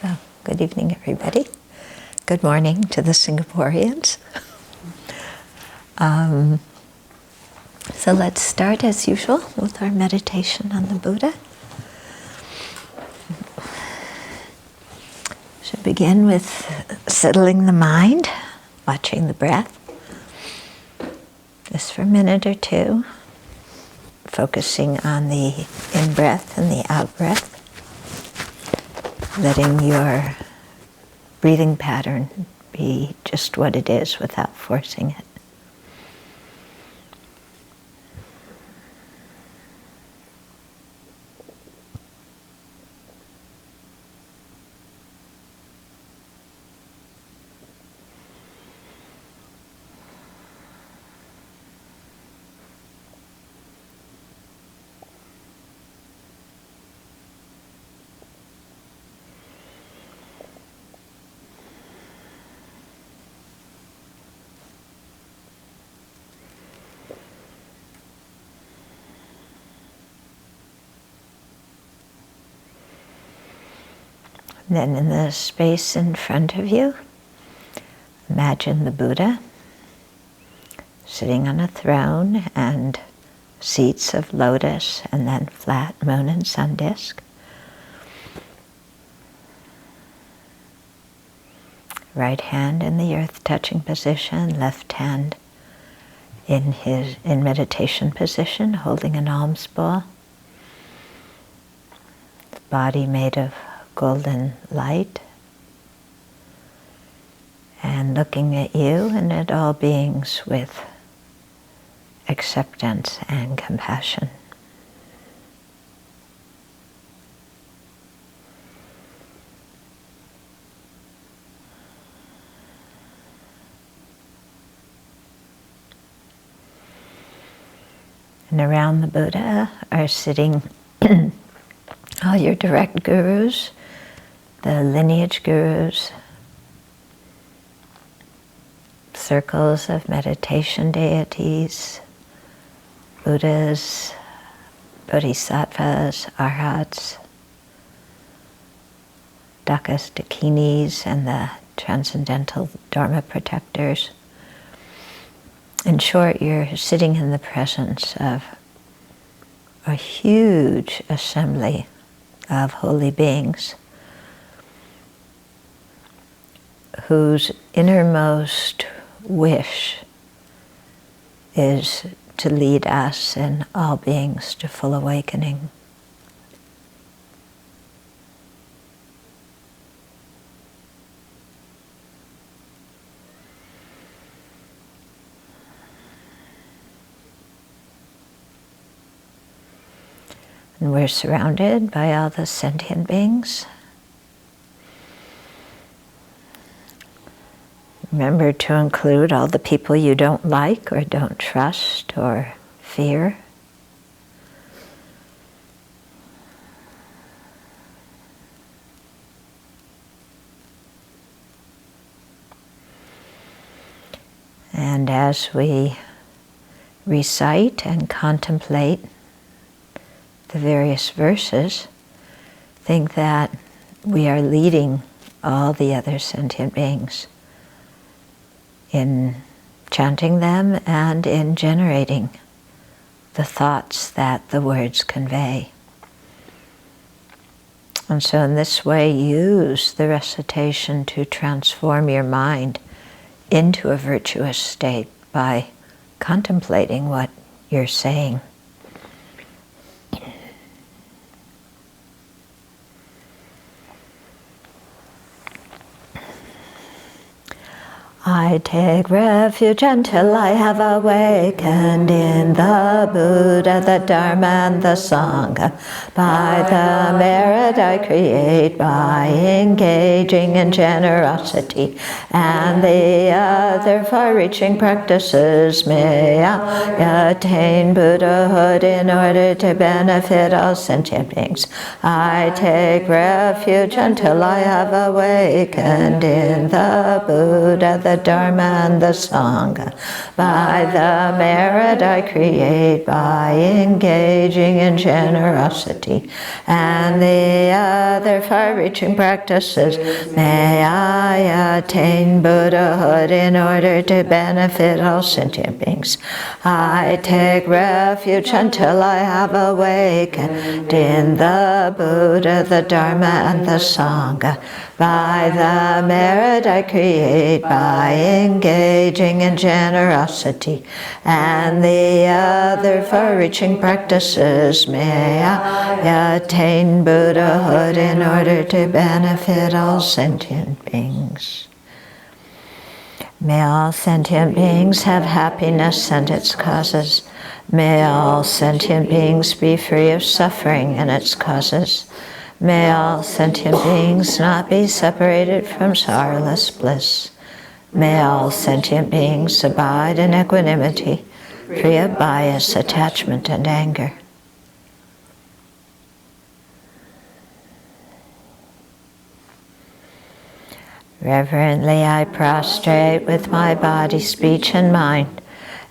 So, good evening, everybody. Good morning to the Singaporeans. So let's start, as usual, with our meditation on the Buddha. Should begin with settling the mind, watching the breath. Just for a minute or two, focusing on the in-breath and the out-breath. Letting your breathing pattern be just what it is without forcing it. Then in the space in front of you, imagine the Buddha sitting on a throne and seats of lotus and then flat moon and sun disk. Right hand in the earth touching position, left hand in meditation position, holding an alms ball. The body made of golden light, and looking at you and at all beings with acceptance and compassion. And around the Buddha are sitting all your direct gurus, the lineage gurus, circles of meditation deities, Buddhas, Bodhisattvas, Arhats, Dakas, Dakinis, and the transcendental Dharma protectors. In short, you're sitting in the presence of a huge assembly of holy beings whose innermost wish is to lead us and all beings to full awakening. And we're surrounded by all the sentient beings. Remember to include all the people you don't like or don't trust or fear. And as we recite and contemplate the various verses, think that we are leading all the other sentient beings in chanting them and in generating the thoughts that the words convey. And so in this way, use the recitation to transform your mind into a virtuous state by contemplating what you're saying. I take refuge until I have awakened in the Buddha, the Dharma, and the Sangha. By the merit I create by engaging in generosity and the other far-reaching practices, may I attain Buddhahood in order to benefit all sentient beings. I take refuge until I have awakened in the Buddha, the the Dharma and the Sangha. By the merit I create by engaging in generosity and the other far-reaching practices, may I attain Buddhahood in order to benefit all sentient beings. I take refuge until I have awakened in the Buddha, the Dharma, and the Sangha. By the merit I create by engaging in generosity and the other far-reaching practices, may I attain Buddhahood in order to benefit all sentient beings. May all sentient beings have happiness and its causes. May all sentient beings be free of suffering and its causes. May all sentient beings not be separated from sorrowless bliss. May all sentient beings abide in equanimity, free of bias, attachment, and anger. Reverently I prostrate with my body, speech, and mind,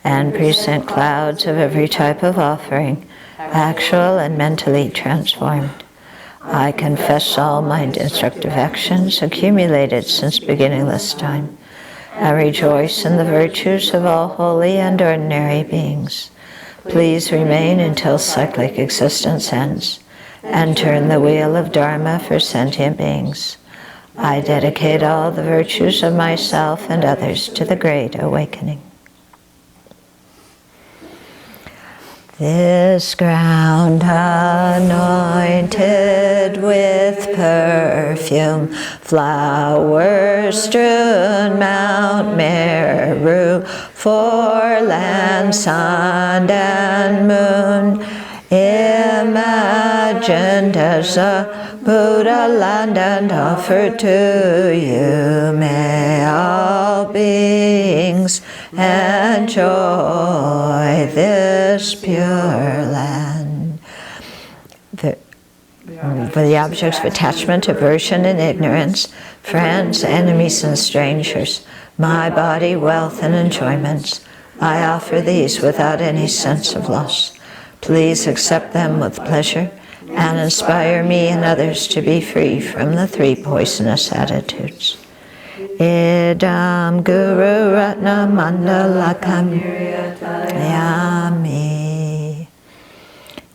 and present clouds of every type of offering, actual and mentally transformed. I confess all my destructive actions accumulated since beginningless time. I rejoice in the virtues of all holy and ordinary beings. Please remain until cyclic existence ends, and turn the wheel of Dharma for sentient beings. I dedicate all the virtues of myself and others to the great awakening. This ground anointed with perfume, flower-strewn Mount Meru, for land, sun, and moon, imagined as a Buddha land and offered to you. May all beings enjoy this pure land. For the objects of attachment, aversion, and ignorance, friends, enemies, and strangers, my body, wealth, and enjoyments, I offer these without any sense of loss. Please accept them with pleasure and inspire me and others to be free from the three poisonous attitudes. Idam Guru Ratna Mandalakam Yami.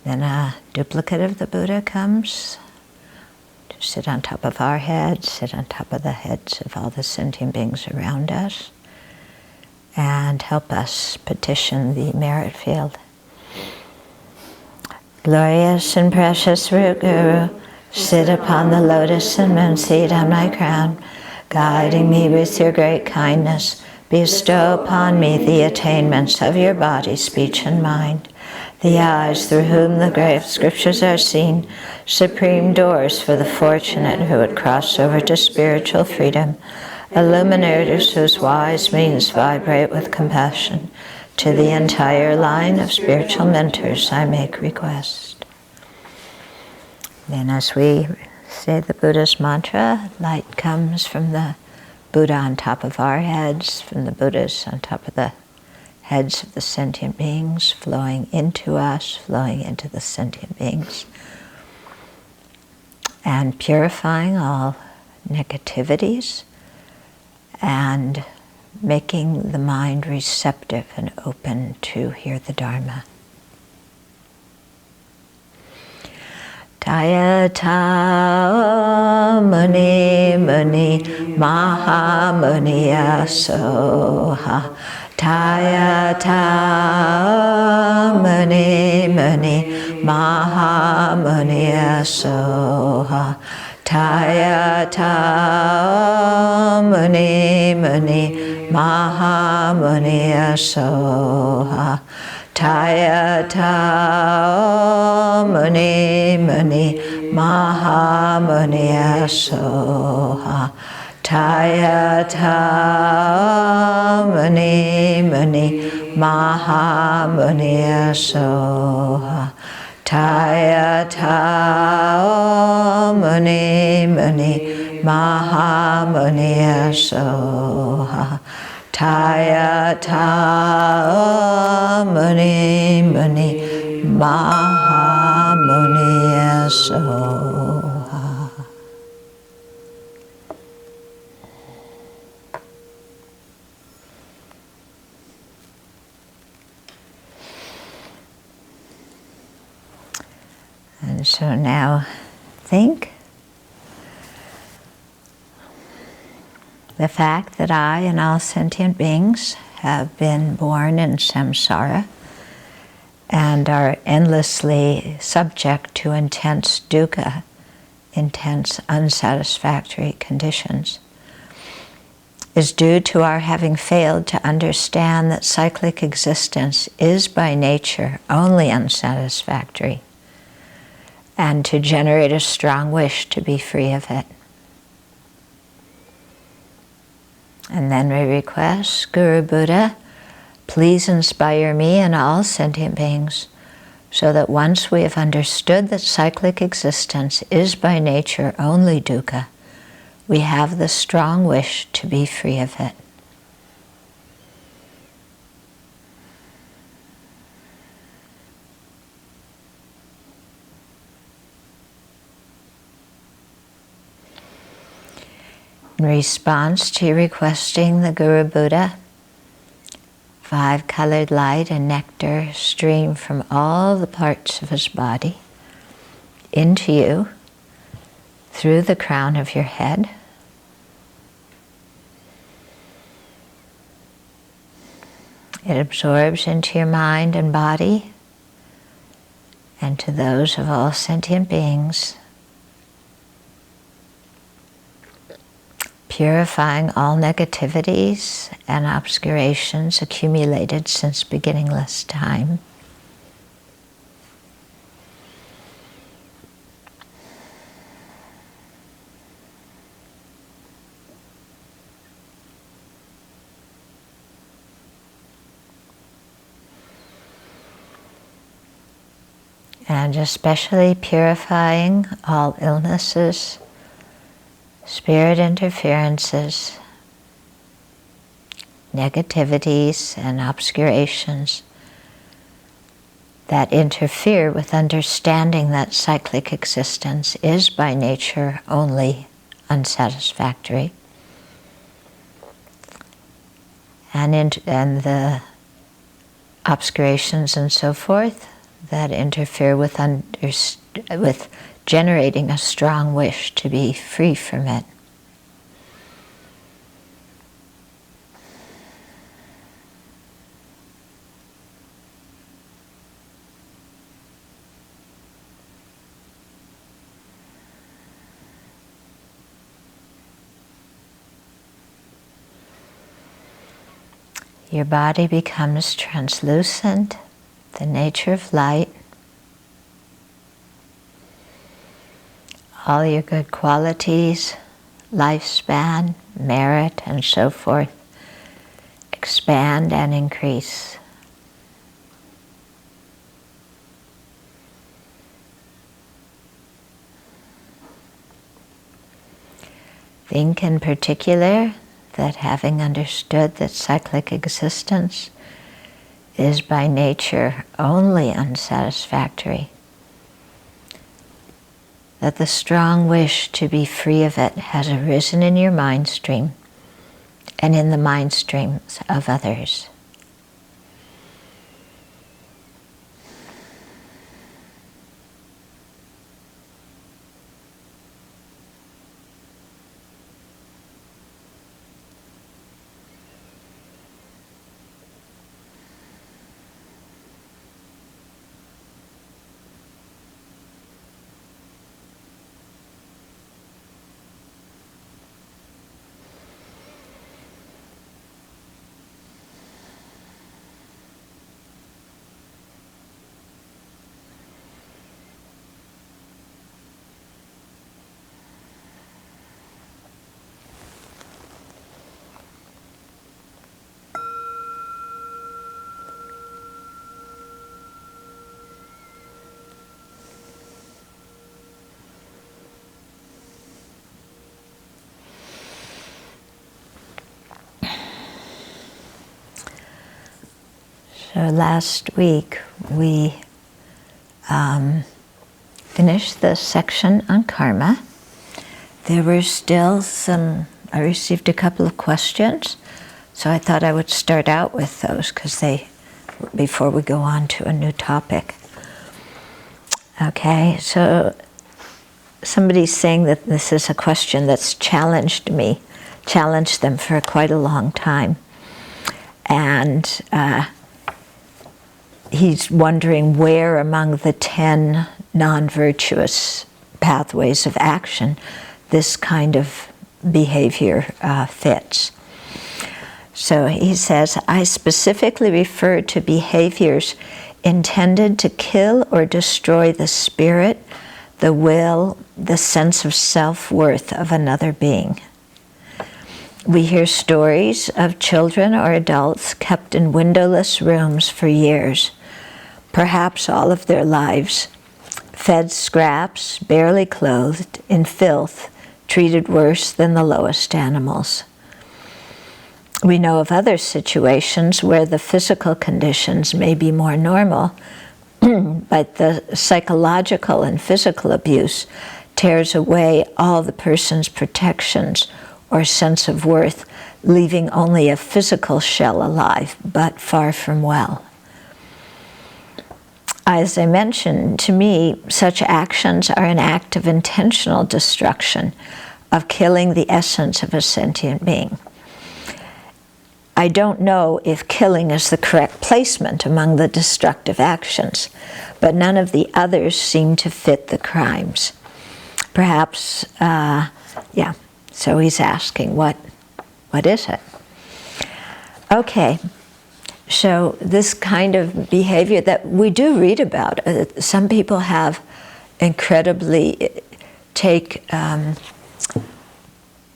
Then a duplicate of the Buddha comes to sit on top of our heads, sit on top of the heads of all the sentient beings around us, and help us petition the merit field. Glorious and precious Root Guru, sit upon the lotus and moon seat on my crown, guiding me with your great kindness. Bestow upon me the attainments of your body, speech, and mind, the eyes through whom the great scriptures are seen, supreme doors for the fortunate who would cross over to spiritual freedom, illuminators whose wise means vibrate with compassion. To the entire line of spiritual mentors I make request. Then as we say the Buddha's mantra, light comes from the Buddha on top of our heads, from the Buddhas on top of the heads of the sentient beings, flowing into us, flowing into the sentient beings, and purifying all negativities and making the mind receptive and open to hear the Dharma. Tayata Muni Muni Maha Muni Asoha. Tayata Muni Muni Maha Muni Asoha. Tayata Muni Muni Maha Muni Asoha. Tayata Muni Muni Maha Muni Asoha. Tayata Muni Muni Maha Muni Asoha. Tayata Muni Muni Maha Muni Asoha. Tayata Muni Muni Mahamuni Soha. And so now think the fact that I and all sentient beings have been born in samsara and are endlessly subject to intense dukkha, intense unsatisfactory conditions, is due to our having failed to understand that cyclic existence is by nature only unsatisfactory, and to generate a strong wish to be free of it. And then we request, Guru Buddha, please inspire me and all sentient beings so that once we have understood that cyclic existence is by nature only dukkha, we have the strong wish to be free of it. In response to requesting the Guru Buddha, 5-colored light and nectar stream from all the parts of his body into you through the crown of your head. It absorbs into your mind and body and to those of all sentient beings, purifying all negativities and obscurations accumulated since beginningless time. And especially purifying all illnesses, spirit interferences, negativities and obscurations that interfere with understanding that cyclic existence is by nature only unsatisfactory. And the obscurations and so forth that interfere with generating a strong wish to be free from it. Your body becomes translucent, the nature of light. All your good qualities, lifespan, merit, and so forth expand and increase. Think in particular that having understood that cyclic existence is by nature only unsatisfactory, that the strong wish to be free of it has arisen in your mind stream and in the mind streams of others. So last week we finished the section on karma. There were still I received a couple of questions, so I thought I would start out with those before we go on to a new topic. Okay, so somebody's saying that this is a question that's challenged them for quite a long time. And he's wondering where among the 10 non-virtuous pathways of action this kind of behavior fits. So he says, I specifically refer to behaviors intended to kill or destroy the spirit, the will, the sense of self-worth of another being. We hear stories of children or adults kept in windowless rooms for years, perhaps all of their lives, fed scraps, barely clothed, in filth, treated worse than the lowest animals. We know of other situations where the physical conditions may be more normal, but the psychological and physical abuse tears away all the person's protections or sense of worth, leaving only a physical shell alive, but far from well. As I mentioned, to me, such actions are an act of intentional destruction, of killing the essence of a sentient being. I don't know if killing is the correct placement among the destructive actions, but none of the others seem to fit the crimes. Perhaps, so he's asking, what is it? Okay. So this kind of behavior that we do read about, some people have incredibly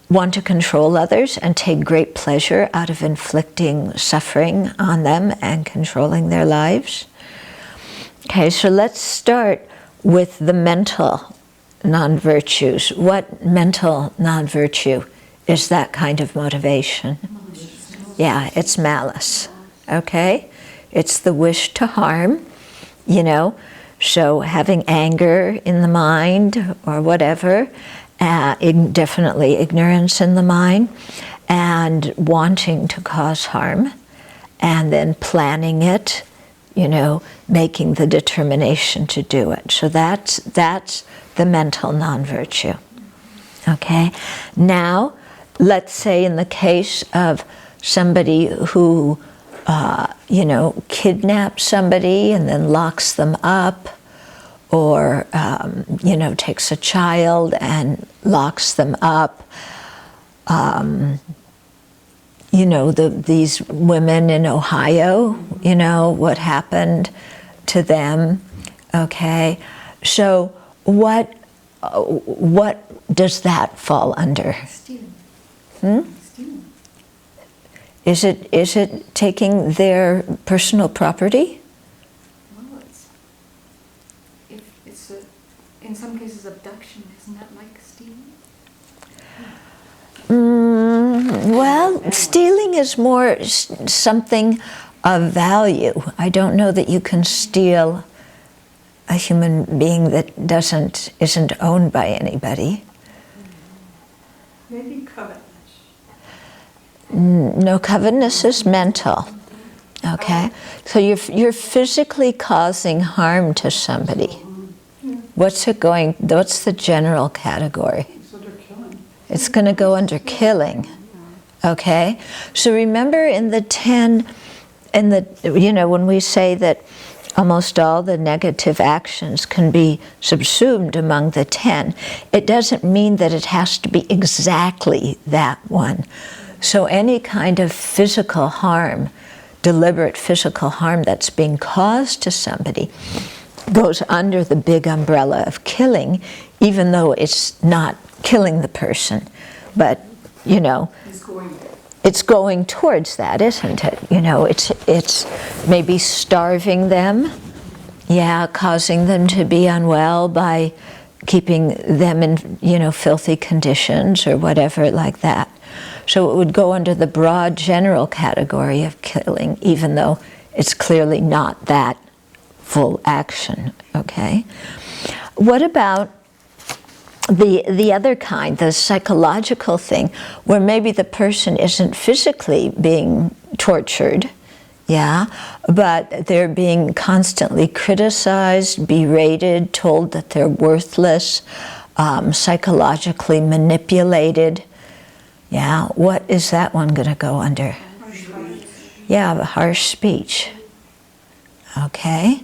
want to control others and take great pleasure out of inflicting suffering on them and controlling their lives. Okay, so let's start with the mental non-virtues. What mental non-virtue is that kind of motivation? Yeah, it's malice. Okay? It's the wish to harm, so having anger in the mind or whatever, definitely ignorance in the mind, and wanting to cause harm, and then planning it, making the determination to do it. So that's the mental non-virtue. Okay? Now, let's say in the case of somebody who kidnaps somebody and then locks them up, or, takes a child and locks them up. These women in Ohio, what happened to them, okay? So what does that fall under? Stealing. Stealing. Is it taking their personal property? Well, it's in some cases abduction. Isn't that like stealing? Well, stealing is more something of value. I don't know that you can steal a human being that isn't owned by anybody. Maybe covetousness. No, covetousness is mental. Okay, so you're physically causing harm to somebody. What's the general category? It's going to go under killing. Okay, so remember when we say that almost all the negative actions can be subsumed among the 10, it doesn't mean that it has to be exactly that one. So any kind of physical harm, deliberate physical harm that's being caused to somebody, goes under the big umbrella of killing, even though it's not killing the person. But, it's going towards that, isn't it? It's maybe starving them, causing them to be unwell by keeping them in, filthy conditions or whatever like that. So it would go under the broad general category of killing, even though It's clearly not that full action, okay? What about the other kind, the psychological thing, where maybe the person isn't physically being tortured, yeah, but they're being constantly criticized, berated, told that they're worthless, psychologically manipulated. Yeah, what is that one going to go under? Yeah, harsh speech. Okay,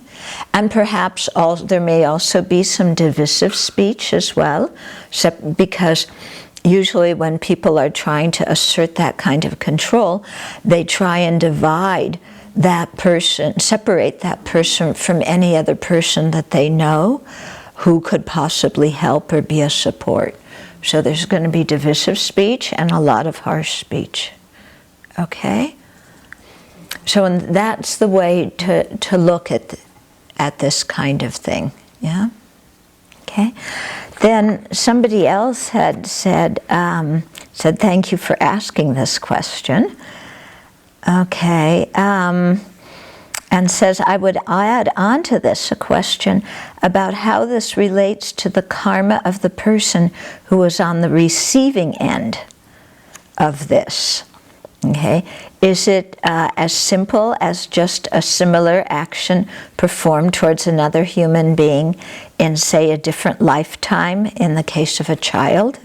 and perhaps there may also be some divisive speech as well, because usually when people are trying to assert that kind of control, they try and divide that person, separate that person from any other person that they know who could possibly help or be a support. So there's going to be divisive speech and a lot of harsh speech. Okay? So that's the way to look at this kind of thing. Yeah? Okay? Then somebody else had said, thank you for asking this question. Okay, and says, I would add on to this a question about how this relates to the karma of the person who was on the receiving end of this. Okay, is it as simple as just a similar action performed towards another human being in, say, a different lifetime in the case of a child?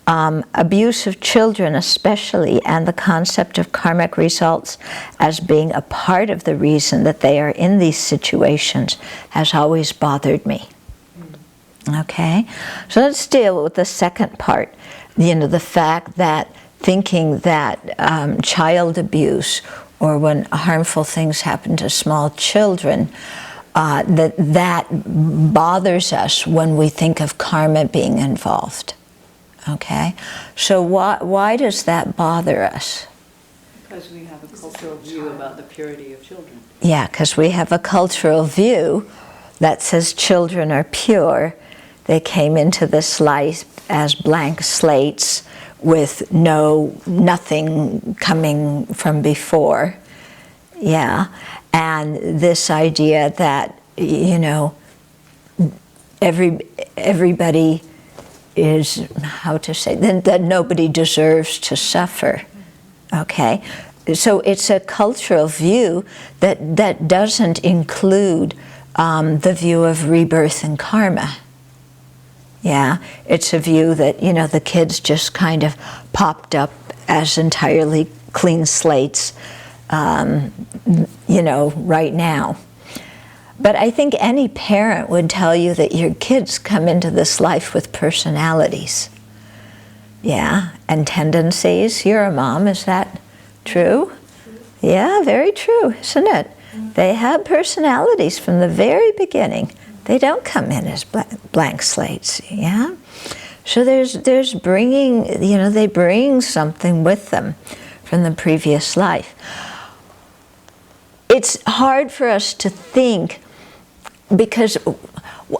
Abuse of children especially, and the concept of karmic results as being a part of the reason that they are in these situations has always bothered me. Okay, so let's deal with the second part, the fact that thinking that child abuse or when harmful things happen to small children, that bothers us when we think of karma being involved. Okay, so why does that bother us? Because we have a cultural view about the purity of children. Yeah, because we have a cultural view that says children are pure. They came into this life as blank slates with nothing coming from before. Yeah, and this idea that, everybody is, that nobody deserves to suffer. Okay, so it's a cultural view that doesn't include the view of rebirth and karma. Yeah, it's a view that, the kids just kind of popped up as entirely clean slates, right now. But I think any parent would tell you that your kids come into this life with personalities. Yeah, and tendencies. You're a mom, is that true? Yeah, very true, isn't it? They have personalities from the very beginning. They don't come in as blank slates, yeah? So there's bringing, they bring something with them from the previous life. It's hard for us to think, because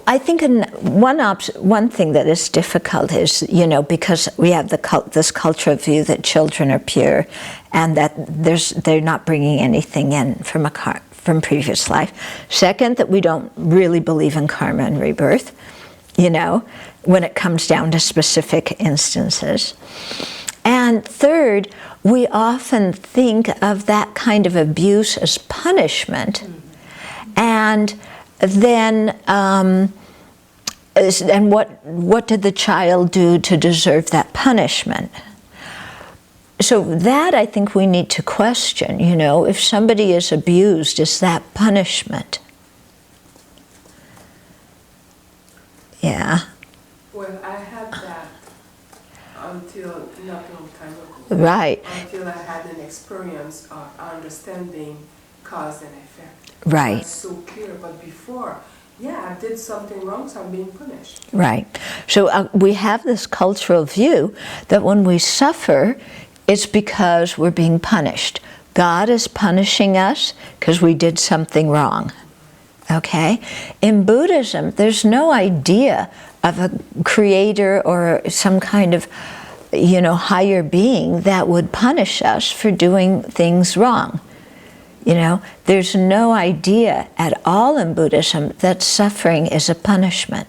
I think one thing that is difficult is, because we have this cultural view that children are pure and that they're not bringing anything in from previous life. Second, that we don't really believe in karma and rebirth, when it comes down to specific instances. And third, we often think of that kind of abuse as punishment, and then and what did the child do to deserve that punishment? So that I think we need to question, if somebody is abused, is that punishment? Yeah. Well, I had that until not a long time ago. Right. Until I had an experience of understanding cause and effect. Right. That's so clear, but before, I did something wrong, so I'm being punished. Right. So we have this cultural view that when we suffer, it's because we're being punished. God is punishing us because we did something wrong. Okay? In Buddhism, there's no idea of a creator or some kind of, higher being that would punish us for doing things wrong. You know, there's no idea at all in Buddhism that suffering is a punishment.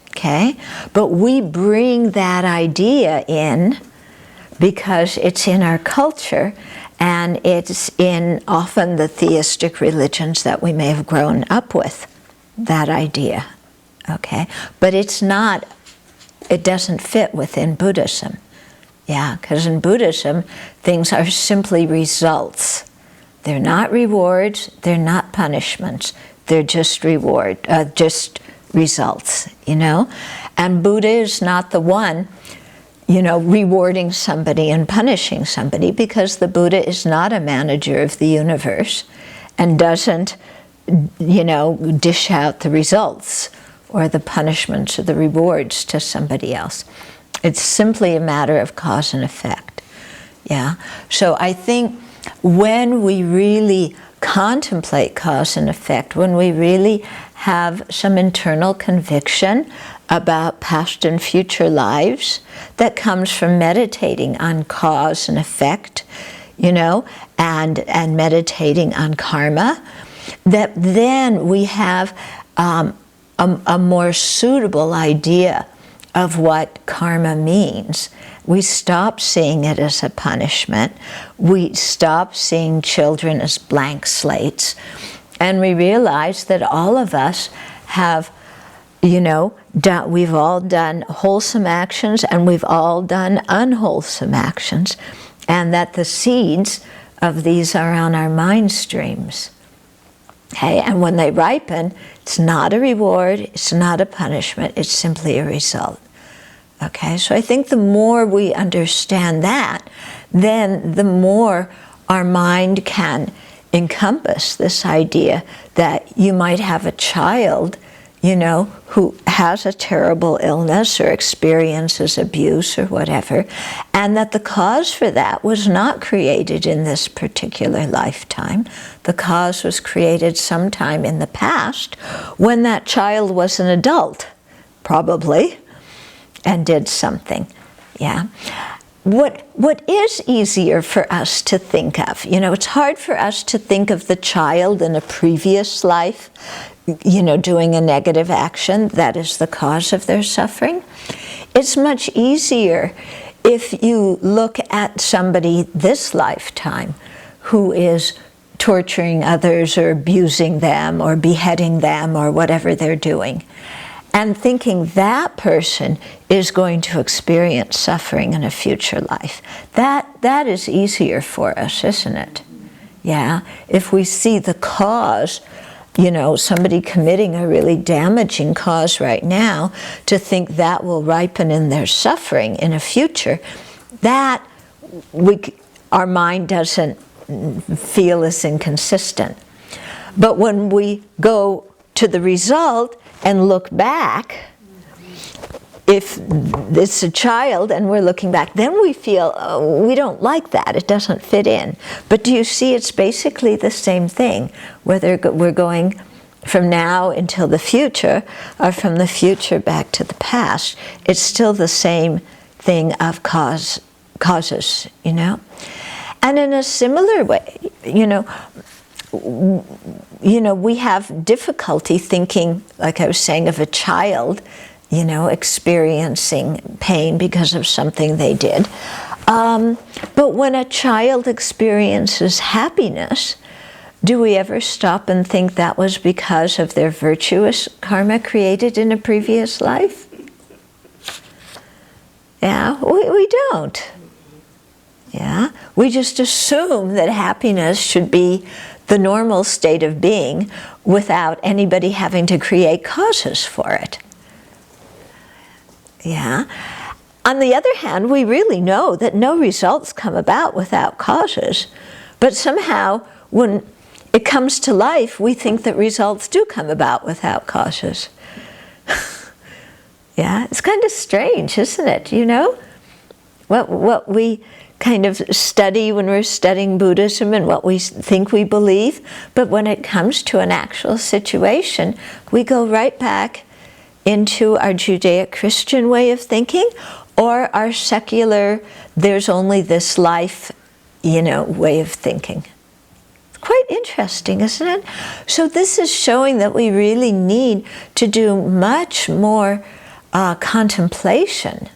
Okay? But we bring that idea in because it's in our culture, and it's in often the theistic religions that we may have grown up with, that idea. Okay? But it's not, it doesn't fit within Buddhism. Yeah, because in Buddhism, things are simply results. They're not rewards, they're not punishments, they're just just results, you know? And Buddha is not the one, you know, rewarding somebody and punishing somebody, because the Buddha is not a manager of the universe and doesn't, you know, dish out the results or the punishments or the rewards to somebody else. It's simply a matter of cause and effect. Yeah. So I think when we really contemplate cause and effect, when we really have some internal conviction about past and future lives that comes from meditating on cause and effect, you know, and meditating on karma, that then we have a more suitable idea of what karma means. We stop seeing it as a punishment. We stop seeing children as blank slates. And we realize that all of us have, you know, we've all done wholesome actions and we've all done unwholesome actions. And that the seeds of these are on our mind streams. Okay, and when they ripen, it's not a reward, it's not a punishment, it's simply a result. Okay, so I think the more we understand that, then the more our mind can encompass this idea that you might have a child, you know, who has a terrible illness or experiences abuse or whatever, and that the cause for that was not created in this particular lifetime. The cause was created sometime in the past when that child was an adult, probably, and did something. Yeah. What is easier for us to think of? You know, it's hard for us to think of the child in a previous life, you know, doing a negative action that is the cause of their suffering. It's much easier if you look at somebody this lifetime who is torturing others or abusing them or beheading them or whatever they're doing, and thinking that person is going to experience suffering in a future life. That is easier for us, isn't it? Yeah, if we see the cause, you know, somebody committing a really damaging cause right now, to think that will ripen in their suffering in a future, that our mind doesn't feel as inconsistent. But when we go to the result and look back, if it's a child and we're looking back, then we feel, oh, we don't like that, it doesn't fit in. But do you see, it's basically the same thing, whether we're going from now until the future or from the future back to the past. It's still the same thing of causes, you know. And in a similar way, you know, we have difficulty thinking, like I was saying, of a child, you know, experiencing pain because of something they did. But when a child experiences happiness, do we ever stop and think that was because of their virtuous karma created in a previous life? Yeah, we don't. Yeah, we just assume that happiness should be the normal state of being without anybody having to create causes for it. Yeah. On the other hand, we really know that no results come about without causes, but somehow when it comes to life, we think that results do come about without causes. Yeah, it's kind of strange, isn't it, you know? What we kind of study when we're studying Buddhism and what we think we believe, but when it comes to an actual situation, we go right back into our Judeo-Christian way of thinking or our secular, there's only this life way of thinking. Quite interesting, isn't it? So this is showing that we really need to do much more contemplation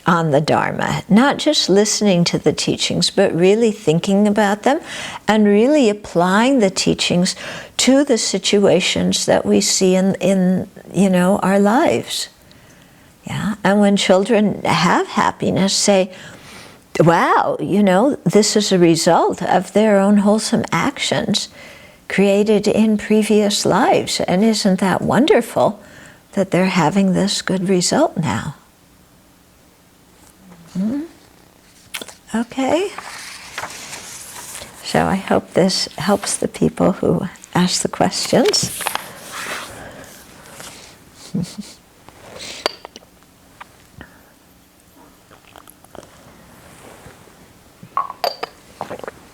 on the Dharma, not just listening to the teachings, but really thinking about them and really applying the teachings to the situations that we see in our lives. Yeah, and when children have happiness, say, wow, this is a result of their own wholesome actions created in previous lives. And isn't that wonderful that they're having this good result now? Okay. So I hope this helps the people who ask the questions.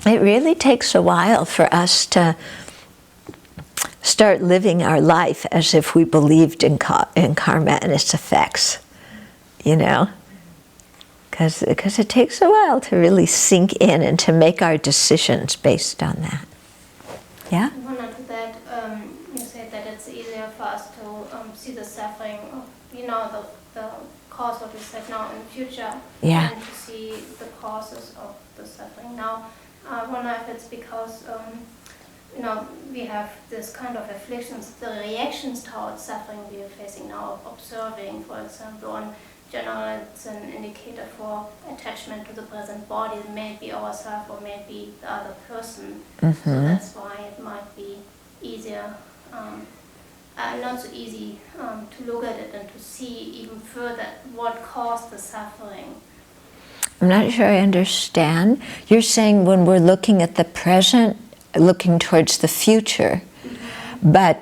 It really takes a while for us to start living our life as if we believed in karma and its effects, because it takes a while to really sink in and to make our decisions based on that. Yeah? One after that, you said that it's easier for us to see the suffering of, the cause what we said now in the future, Yeah. and to see the causes of the suffering now. I wonder if it's because, we have this kind of afflictions, the reactions towards suffering we are facing now, observing, for example, on general, it's an indicator for attachment to the present body, maybe ourselves or maybe the other person. Mm-hmm. So that's why it might be easier, not so easy to look at it and to see even further what caused the suffering. I'm not sure I understand. You're saying when we're looking at the present, looking towards the future, but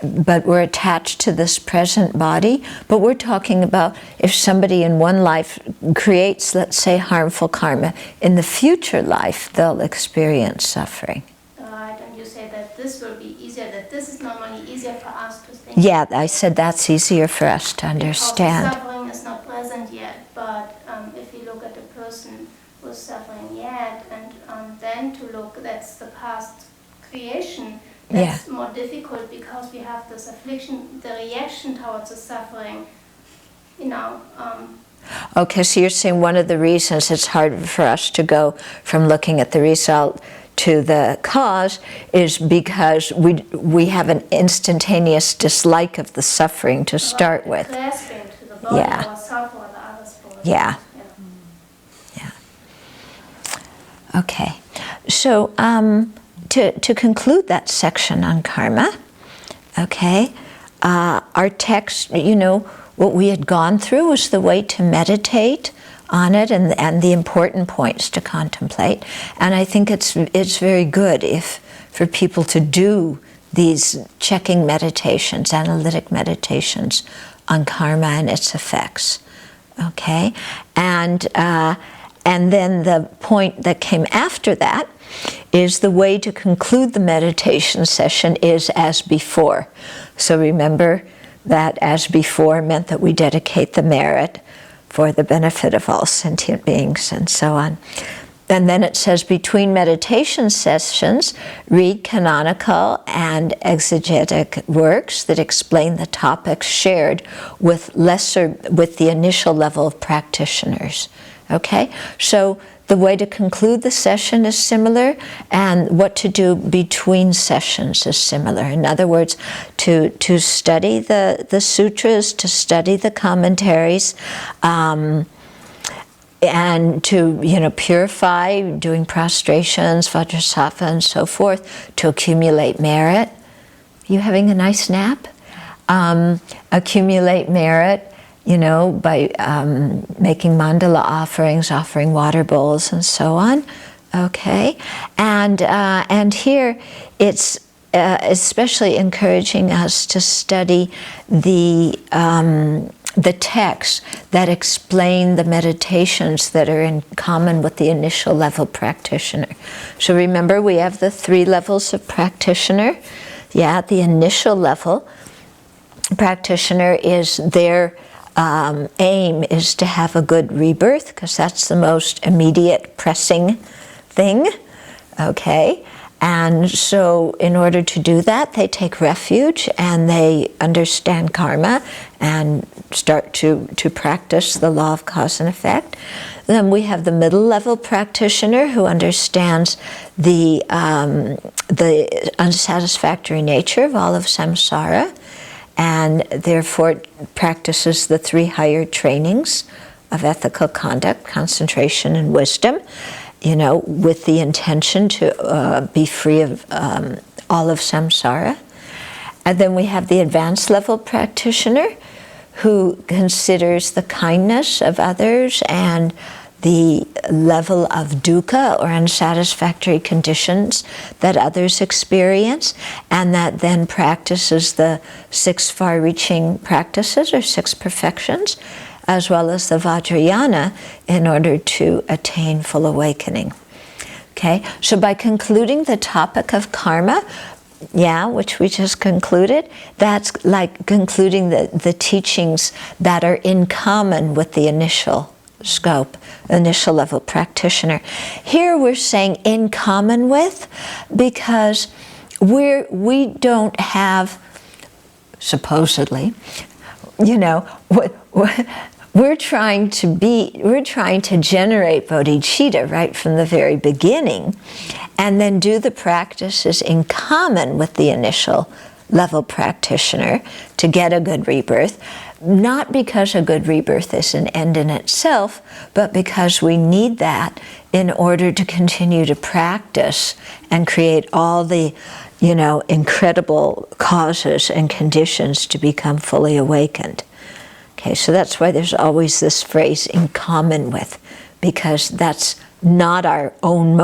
we're attached to this present body. But we're talking about if somebody in one life creates, let's say, harmful karma, in the future life they'll experience suffering. Right, and you say that this will be easier, that this is normally easier for us to think. Yeah, I said that's easier for us to understand. Because the suffering is not present yet, but if you look at the person who's suffering yet, and then to look, that's the past creation, that's more difficult because we have this affliction, the reaction towards the suffering, Okay, so you're saying one of the reasons it's hard for us to go from looking at the result to the cause is because we have an instantaneous dislike of the suffering to start with. Grasping to the body, Yeah. ourself or the other's body. Yeah. Yeah. Okay. So to conclude that section on karma, okay, our text, what we had gone through was the way to meditate on it and the important points to contemplate. And I think it's very good for people to do these checking meditations, analytic meditations on karma and its effects. Okay, and then the point that came after that is the way to conclude the meditation session is as before. So remember that as before meant that we dedicate the merit for the benefit of all sentient beings and so on. And then it says, between meditation sessions, read canonical and exegetic works that explain the topics shared with the initial level of practitioners. Okay? So the way to conclude the session is similar, and what to do between sessions is similar. In other words, to study the sutras, to study the commentaries, and to purify, doing prostrations, vajrasattva, and so forth, to accumulate merit. You having a nice nap? Accumulate merit, by making mandala offerings, offering water bowls, and so on. Okay, and here it's especially encouraging us to study the texts that explain the meditations that are in common with the initial level practitioner. So remember, we have the 3 levels of practitioner. Yeah, the initial level practitioner is there aim is to have a good rebirth, because that's the most immediate pressing thing, okay? And so in order to do that, they take refuge and they understand karma and start to practice the law of cause and effect. Then we have the middle level practitioner who understands the unsatisfactory nature of all of samsara, and therefore practices the 3 higher trainings of ethical conduct, concentration, and wisdom, you know, with the intention to be free of all of samsara. And then we have the advanced level practitioner who considers the kindness of others and the level of dukkha, or unsatisfactory conditions, that others experience, and that then practices the 6 far-reaching practices, or 6 perfections, as well as the Vajrayana, in order to attain full awakening. Okay, so by concluding the topic of karma, which we just concluded, that's like concluding the teachings that are in common with the initial scope, initial level practitioner. Here we're saying in common with, because we don't have, supposedly, you know, we're trying to generate bodhicitta right from the very beginning, and then do the practices in common with the initial level practitioner to get a good rebirth. Not because a good rebirth is an end in itself, but because we need that in order to continue to practice and create all the, you know, incredible causes and conditions to become fully awakened. Okay, so that's why there's always this phrase, in common with, because that's not our own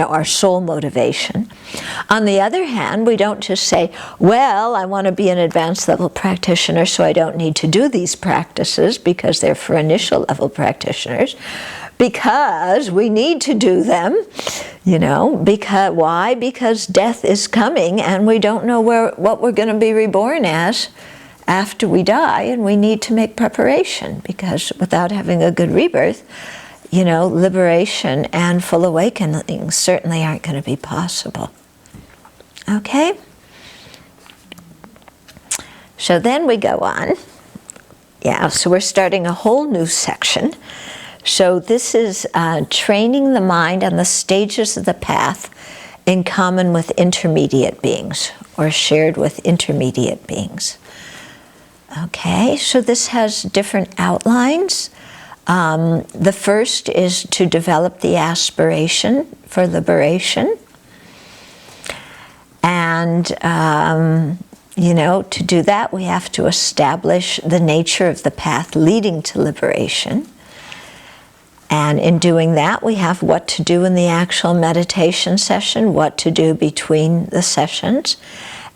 our soul motivation. On the other hand, we don't just say, well, I want to be an advanced level practitioner, so I don't need to do these practices because they're for initial level practitioners, because we need to do them, you know, why? Because death is coming and we don't know what we're going to be reborn as after we die, and we need to make preparation, because without having a good rebirth, you know, liberation and full awakening certainly aren't going to be possible. Okay? So then we go on. So we're starting a whole new section. So this is training the mind on the stages of the path in common with intermediate beings, or shared with intermediate beings. Okay, so this has different outlines. The first is to develop the aspiration for liberation. And, you know, to do that, we have to establish the nature of the path leading to liberation. And in doing that, we have what to do in the actual meditation session, what to do between the sessions.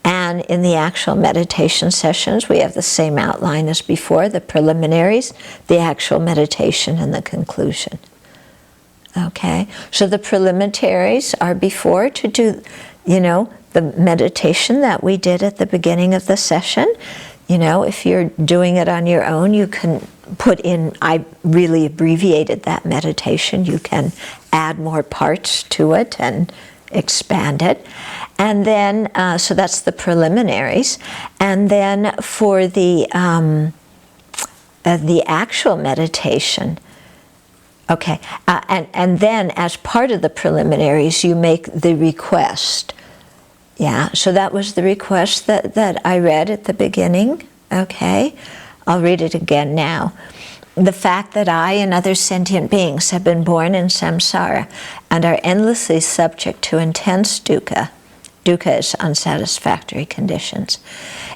And in the actual meditation sessions, we have the same outline as before, the preliminaries, the actual meditation, and the conclusion. Okay, so the preliminaries are before to do, you know, the meditation that we did at the beginning of the session. You know, if you're doing it on your own, you can put in, I really abbreviated that meditation. You can add more parts to it and expand it. And then, so that's the preliminaries. And then for the actual meditation, okay, and then as part of the preliminaries, you make the request. Yeah, so that was the request that I read at the beginning. Okay, I'll read it again now. The fact that I and other sentient beings have been born in samsara and are endlessly subject to intense dukkha is unsatisfactory conditions,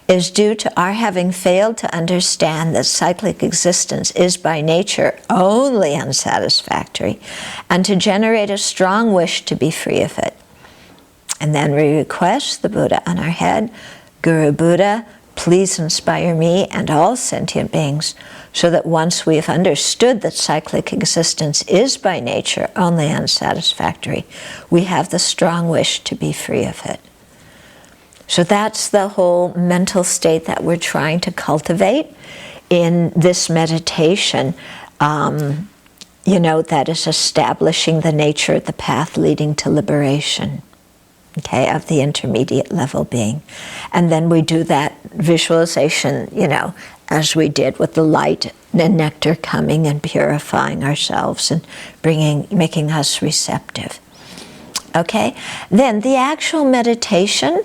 is due to our having failed to understand that cyclic existence is by nature only unsatisfactory, and to generate a strong wish to be free of it. And then we request the Buddha on our head, Guru Buddha, please inspire me and all sentient beings, so that once we have understood that cyclic existence is by nature only unsatisfactory, we have the strong wish to be free of it. So that's the whole mental state that we're trying to cultivate in this meditation, you know, that is establishing the nature of the path leading to liberation, okay, of the intermediate level being. And then we do that visualization, you know, as we did with the light and nectar coming and purifying ourselves and making us receptive. Okay? Then the actual meditation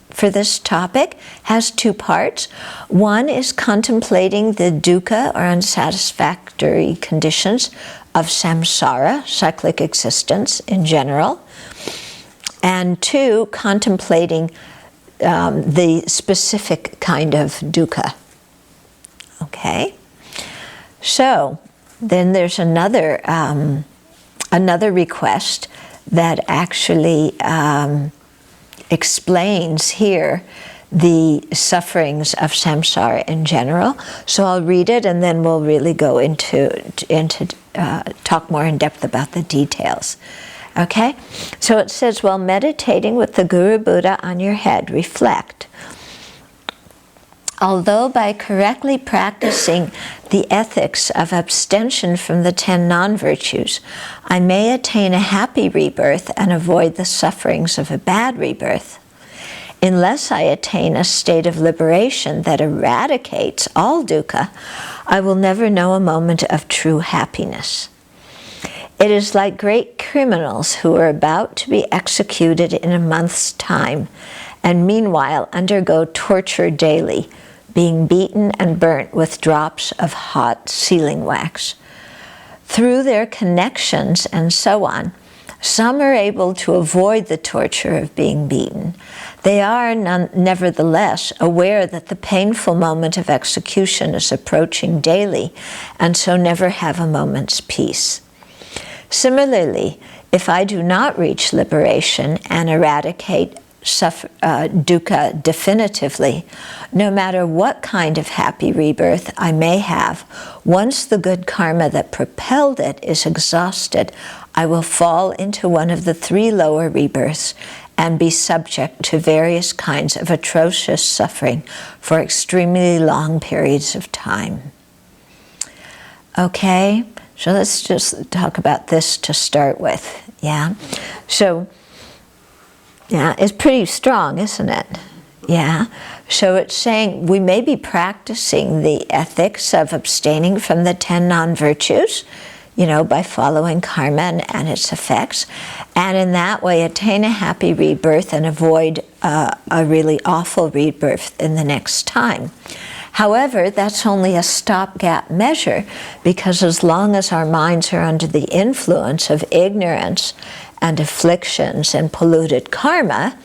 for this topic has two parts. One is contemplating the dukkha, or unsatisfactory conditions of samsara, cyclic existence in general. And two, contemplating the specific kind of dukkha. Okay? So, then there's another request that actually explains here the sufferings of samsara in general. So I'll read it and then we'll really go into talk more in depth about the details. Okay? So it says, while meditating with the Guru Buddha on your head, reflect. Although by correctly practicing the ethics of abstention from the 10 non-virtues, I may attain a happy rebirth and avoid the sufferings of a bad rebirth, unless I attain a state of liberation that eradicates all dukkha, I will never know a moment of true happiness. It is like great criminals who are about to be executed in a month's time, and meanwhile undergo torture daily, being beaten and burnt with drops of hot sealing wax. Through their connections and so on, some are able to avoid the torture of being beaten. They are nevertheless aware that the painful moment of execution is approaching daily, and so never have a moment's peace. Similarly, if I do not reach liberation and eradicate dukkha definitively, no matter what kind of happy rebirth I may have, once the good karma that propelled it is exhausted, I will fall into one of the 3 lower rebirths and be subject to various kinds of atrocious suffering for extremely long periods of time. Okay, so let's just talk about this to start with, yeah? So, yeah, it's pretty strong, isn't it? Yeah. So it's saying we may be practicing the ethics of abstaining from the 10 non-virtues, you know, by following karma and its effects, and in that way attain a happy rebirth and avoid a really awful rebirth in the next time. However, that's only a stopgap measure, because as long as our minds are under the influence of ignorance and afflictions and polluted karma,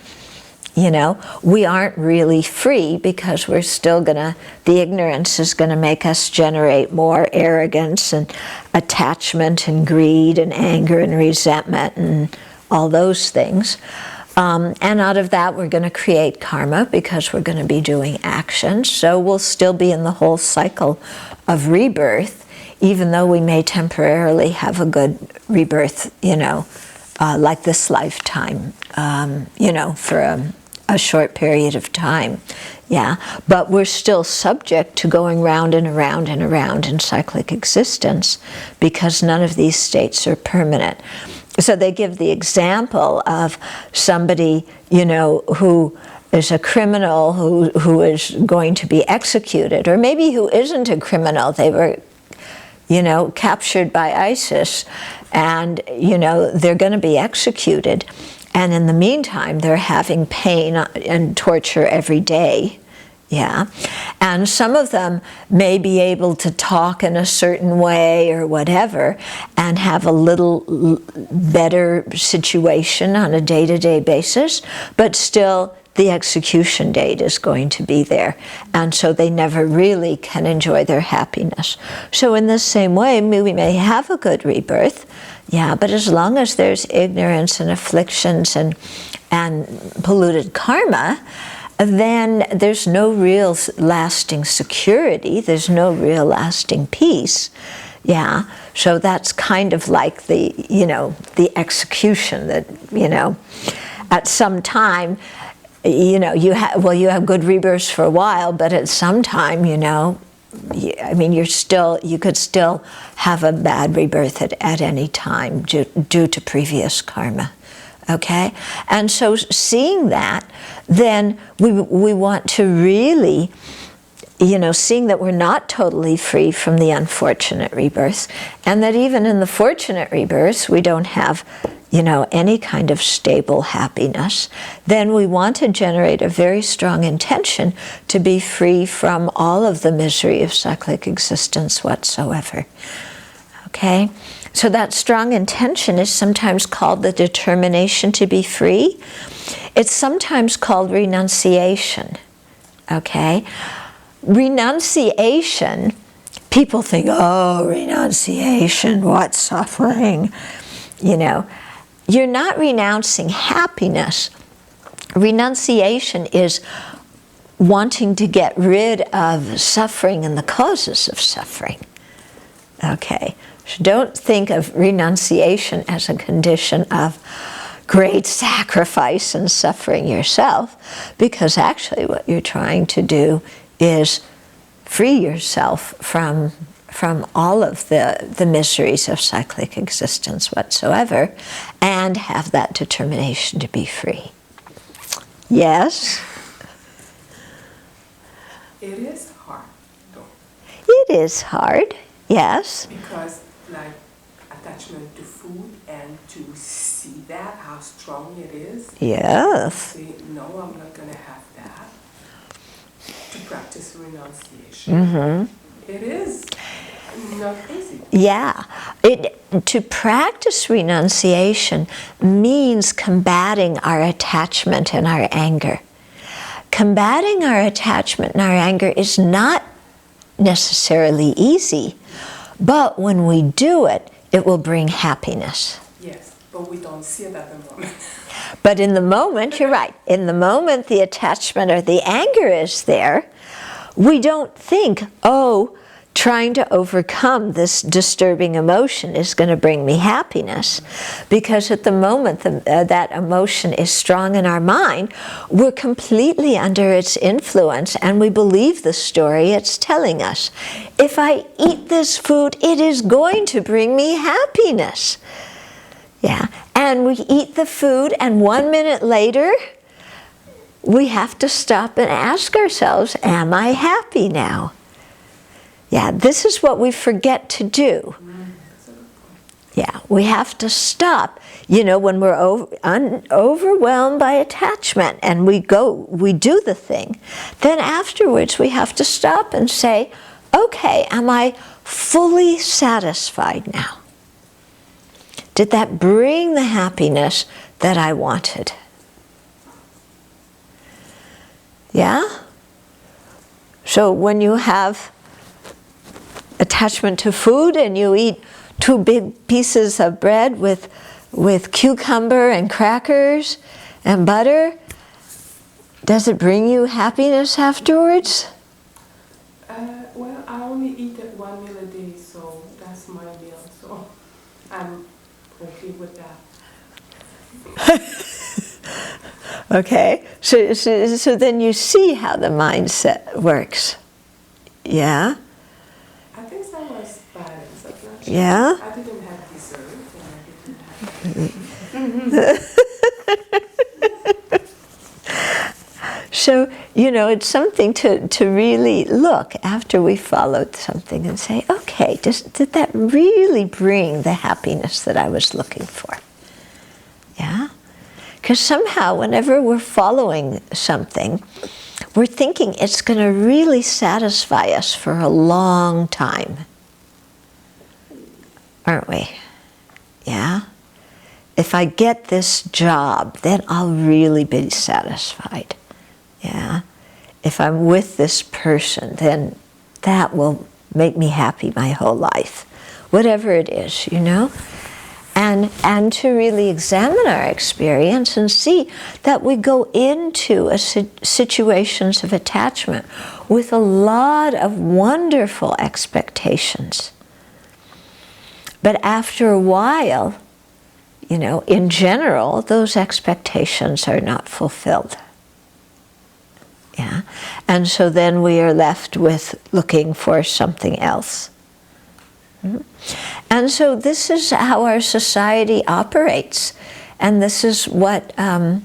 you know, we aren't really free, because we're still the ignorance is gonna make us generate more arrogance and attachment and greed and anger and resentment and all those things. And out of that we're gonna create karma, because we're gonna be doing actions, so we'll still be in the whole cycle of rebirth, even though we may temporarily have a good rebirth, you know, like this lifetime, you know, for a short period of time, yeah. But we're still subject to going round and around and around in cyclic existence, because none of these states are permanent. So they give the example of somebody, you know, who is a criminal who is going to be executed, or maybe who isn't a criminal. They were, you know, captured by ISIS, and, you know, they're going to be executed. And in the meantime, they're having pain and torture every day, yeah. And some of them may be able to talk in a certain way or whatever, and have a little better situation on a day-to-day basis, but still the execution date is going to be there, and so they never really can enjoy their happiness. So in the same way, we may have a good rebirth, yeah, but as long as there's ignorance and afflictions and polluted karma, then there's no real lasting security, there's no real lasting peace, yeah. So that's kind of like the, you know, the execution that, you know, at some time, you know, you have good rebirths for a while, but at some time, you know, I mean, you could still have a bad rebirth at any time due to previous karma. Okay? And so seeing that, then we want to really, seeing that we're not totally free from the unfortunate rebirths, and that even in the fortunate rebirths we don't have, any kind of stable happiness, then we want to generate a very strong intention to be free from all of the misery of cyclic existence whatsoever. Okay? So that strong intention is sometimes called the determination to be free. It's sometimes called renunciation. Okay? Renunciation, people think, oh, renunciation, what suffering? You're not renouncing happiness. Renunciation is wanting to get rid of suffering and the causes of suffering. Okay? So don't think of renunciation as a condition of great sacrifice and suffering yourself, because actually what you're trying to do is free yourself from all of the miseries of cyclic existence whatsoever, and have that determination to be free. Yes? It is hard, though. It is hard, yes. Because, like, attachment to food, and to see that, how strong it is. Yes. Say, no, I'm not going to have that. To practice renunciation. Mm-hmm. It is not easy. Yeah. To practice renunciation means combating our attachment and our anger. Combating our attachment and our anger is not necessarily easy, but when we do it, it will bring happiness. Yes, but we don't see it at the moment. But in the moment, you're right, in the moment the attachment or the anger is there, we don't think, oh, trying to overcome this disturbing emotion is going to bring me happiness. Because at the moment that emotion is strong in our mind, we're completely under its influence, and we believe the story it's telling us. If I eat this food, it is going to bring me happiness. Yeah, and we eat the food, and 1 minute later, we have to stop and ask ourselves, am I happy now? Yeah, this is what we forget to do. Yeah, we have to stop. When we're overwhelmed by attachment and we do the thing, then afterwards we have to stop and say, okay, am I fully satisfied now? Did that bring the happiness that I wanted? Yeah? So when you have attachment to food and you eat 2 big pieces of bread with cucumber and crackers and butter, does it bring you happiness afterwards? Well, I only eat it 1 meal a day, so that's my meal. So I'm okay with that. Okay, so then you see how the mindset works. Yeah? I think that was balance. I'm not sure. Yeah? I didn't have dessert, and I didn't have So, it's something to really look after we followed something and say, okay, did that really bring the happiness that I was looking for? Yeah? Because somehow, whenever we're following something, we're thinking it's going to really satisfy us for a long time. Aren't we? Yeah? If I get this job, then I'll really be satisfied. Yeah? If I'm with this person, then that will make me happy my whole life. Whatever it is, And to really examine our experience and see that we go into situations of attachment with a lot of wonderful expectations. But after a while, in general, those expectations are not fulfilled. Yeah, and so then we are left with looking for something else. And so this is how our society operates, and this is what I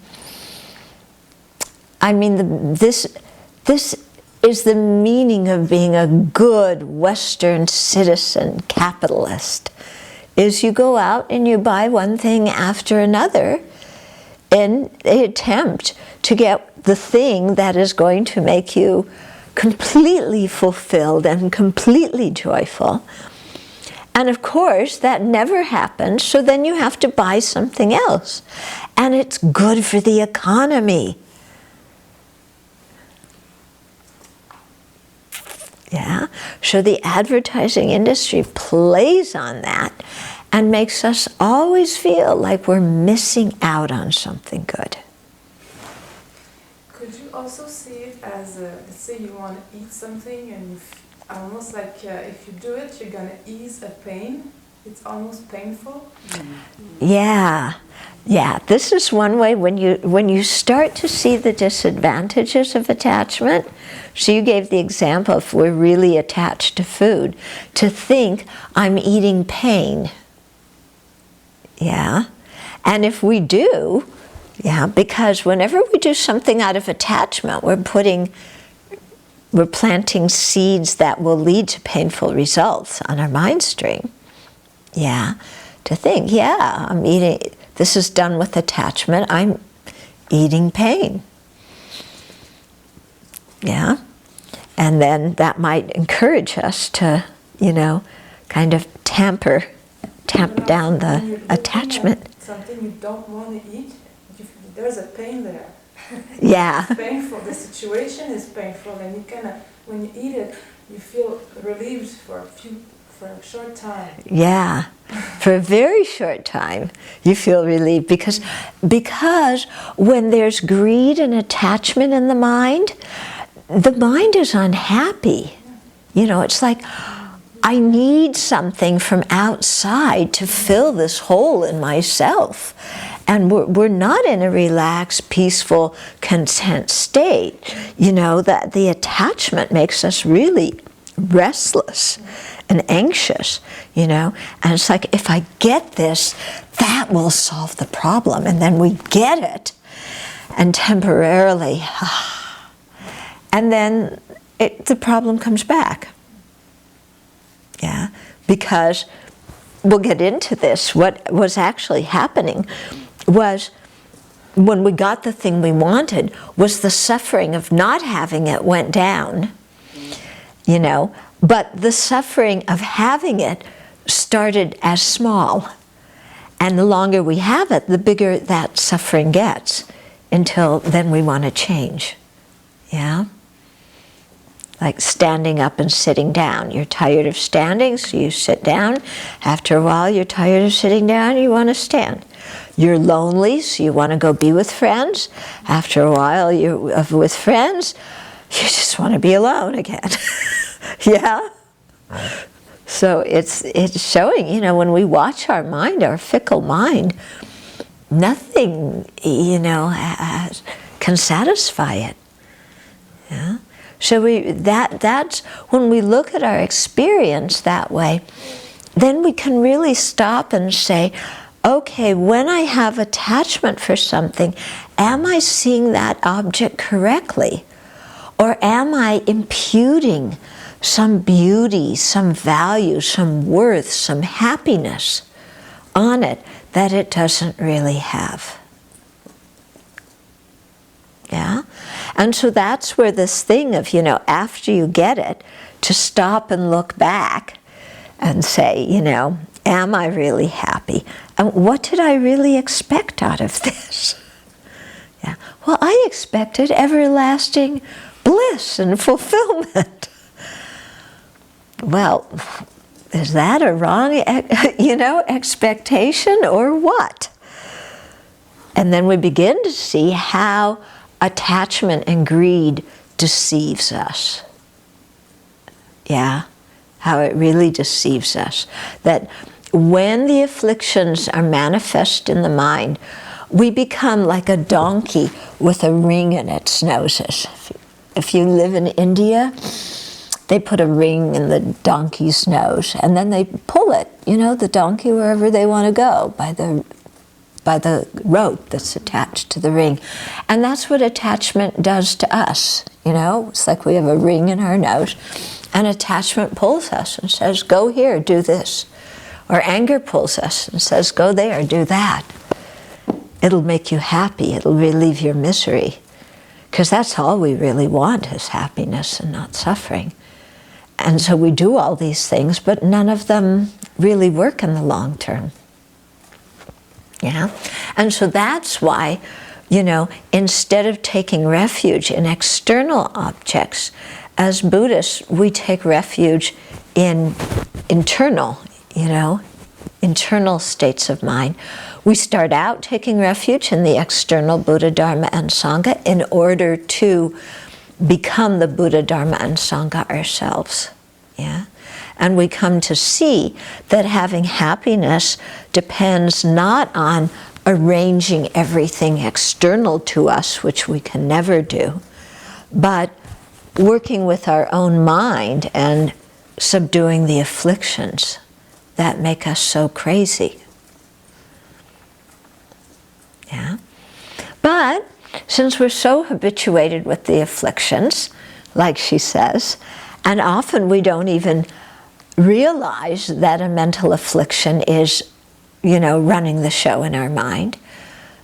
mean. This is the meaning of being a good Western citizen capitalist. Is you go out and you buy one thing after another in the attempt to get the thing that is going to make you completely fulfilled and completely joyful. And of course, that never happens, so then you have to buy something else. And it's good for the economy. Yeah, so the advertising industry plays on that and makes us always feel like we're missing out on something good. Could you also see it as, let's say you want to eat something and almost like if you do it, you're going to ease a pain. It's almost painful. Yeah, yeah. This is one way when you start to see the disadvantages of attachment. So you gave the example, if we're really attached to food, to think I'm eating pain. Yeah, and if we do, yeah, because whenever we do something out of attachment, we're planting seeds that will lead to painful results on our mind stream. Yeah, to think, yeah, I'm eating, this is done with attachment, I'm eating pain. Yeah, and then that might encourage us to, you know, kind of tamp down the attachment. Something you don't want to eat, there's a pain there. Yeah. It's painful, the situation is painful, and you kind of, when you eat it, you feel relieved for a short time. Yeah, for a very short time you feel relieved because when there's greed and attachment in the mind is unhappy. You know, it's like, I need something from outside to fill this hole in myself. And we're not in a relaxed, peaceful, content state. You know, that the attachment makes us really restless and anxious, you know. And it's like, if I get this, that will solve the problem. And then we get it, and temporarily, and then the problem comes back. Yeah, because we'll get into this. What was actually happening was, when we got the thing we wanted, was the suffering of not having it went down, you know, but the suffering of having it started as small. And the longer we have it, the bigger that suffering gets, until then we want to change. Yeah? Like standing up and sitting down. You're tired of standing, so you sit down. After a while, you're tired of sitting down, you want to stand. You're lonely, so you want to go be with friends. After a while, you're with friends, you just want to be alone again. Yeah? So it's showing, you know, when we watch our mind, our fickle mind, nothing, you know, can satisfy it. Yeah? So that's when we look at our experience that way, then we can really stop and say, okay, when I have attachment for something, am I seeing that object correctly? Or am I imputing some beauty, some value, some worth, some happiness on it that it doesn't really have? Yeah? And so that's where this thing of, you know, after you get it, to stop and look back and say, you know, am I really happy? And what did I really expect out of this? Yeah. Well, I expected everlasting bliss and fulfillment. Well, is that a wrong, you know, expectation or what? And then we begin to see how attachment and greed deceives us. Yeah, how it really deceives us. That when the afflictions are manifest in the mind, we become like a donkey with a ring in its noses. if you live in India, they put a ring in the donkey's nose, and then they pull it, the donkey wherever they want to go by the rope that's attached to the ring. And that's what attachment does to us, It's like we have a ring in our nose, and attachment pulls us and says, go here, do this. Or anger pulls us and says, go there, do that. It'll make you happy, it'll relieve your misery. Because that's all we really want is happiness and not suffering. And so we do all these things, but none of them really work in the long term. Yeah? And so that's why, instead of taking refuge in external objects, as Buddhists, we take refuge in internal states of mind. We start out taking refuge in the external Buddha, Dharma, and Sangha in order to become the Buddha, Dharma, and Sangha ourselves. Yeah? And we come to see that having happiness depends not on arranging everything external to us, which we can never do, but working with our own mind and subduing the afflictions that make us so crazy. Yeah? But since we're so habituated with the afflictions, like she says, and often we don't even realize that a mental affliction is, running the show in our mind,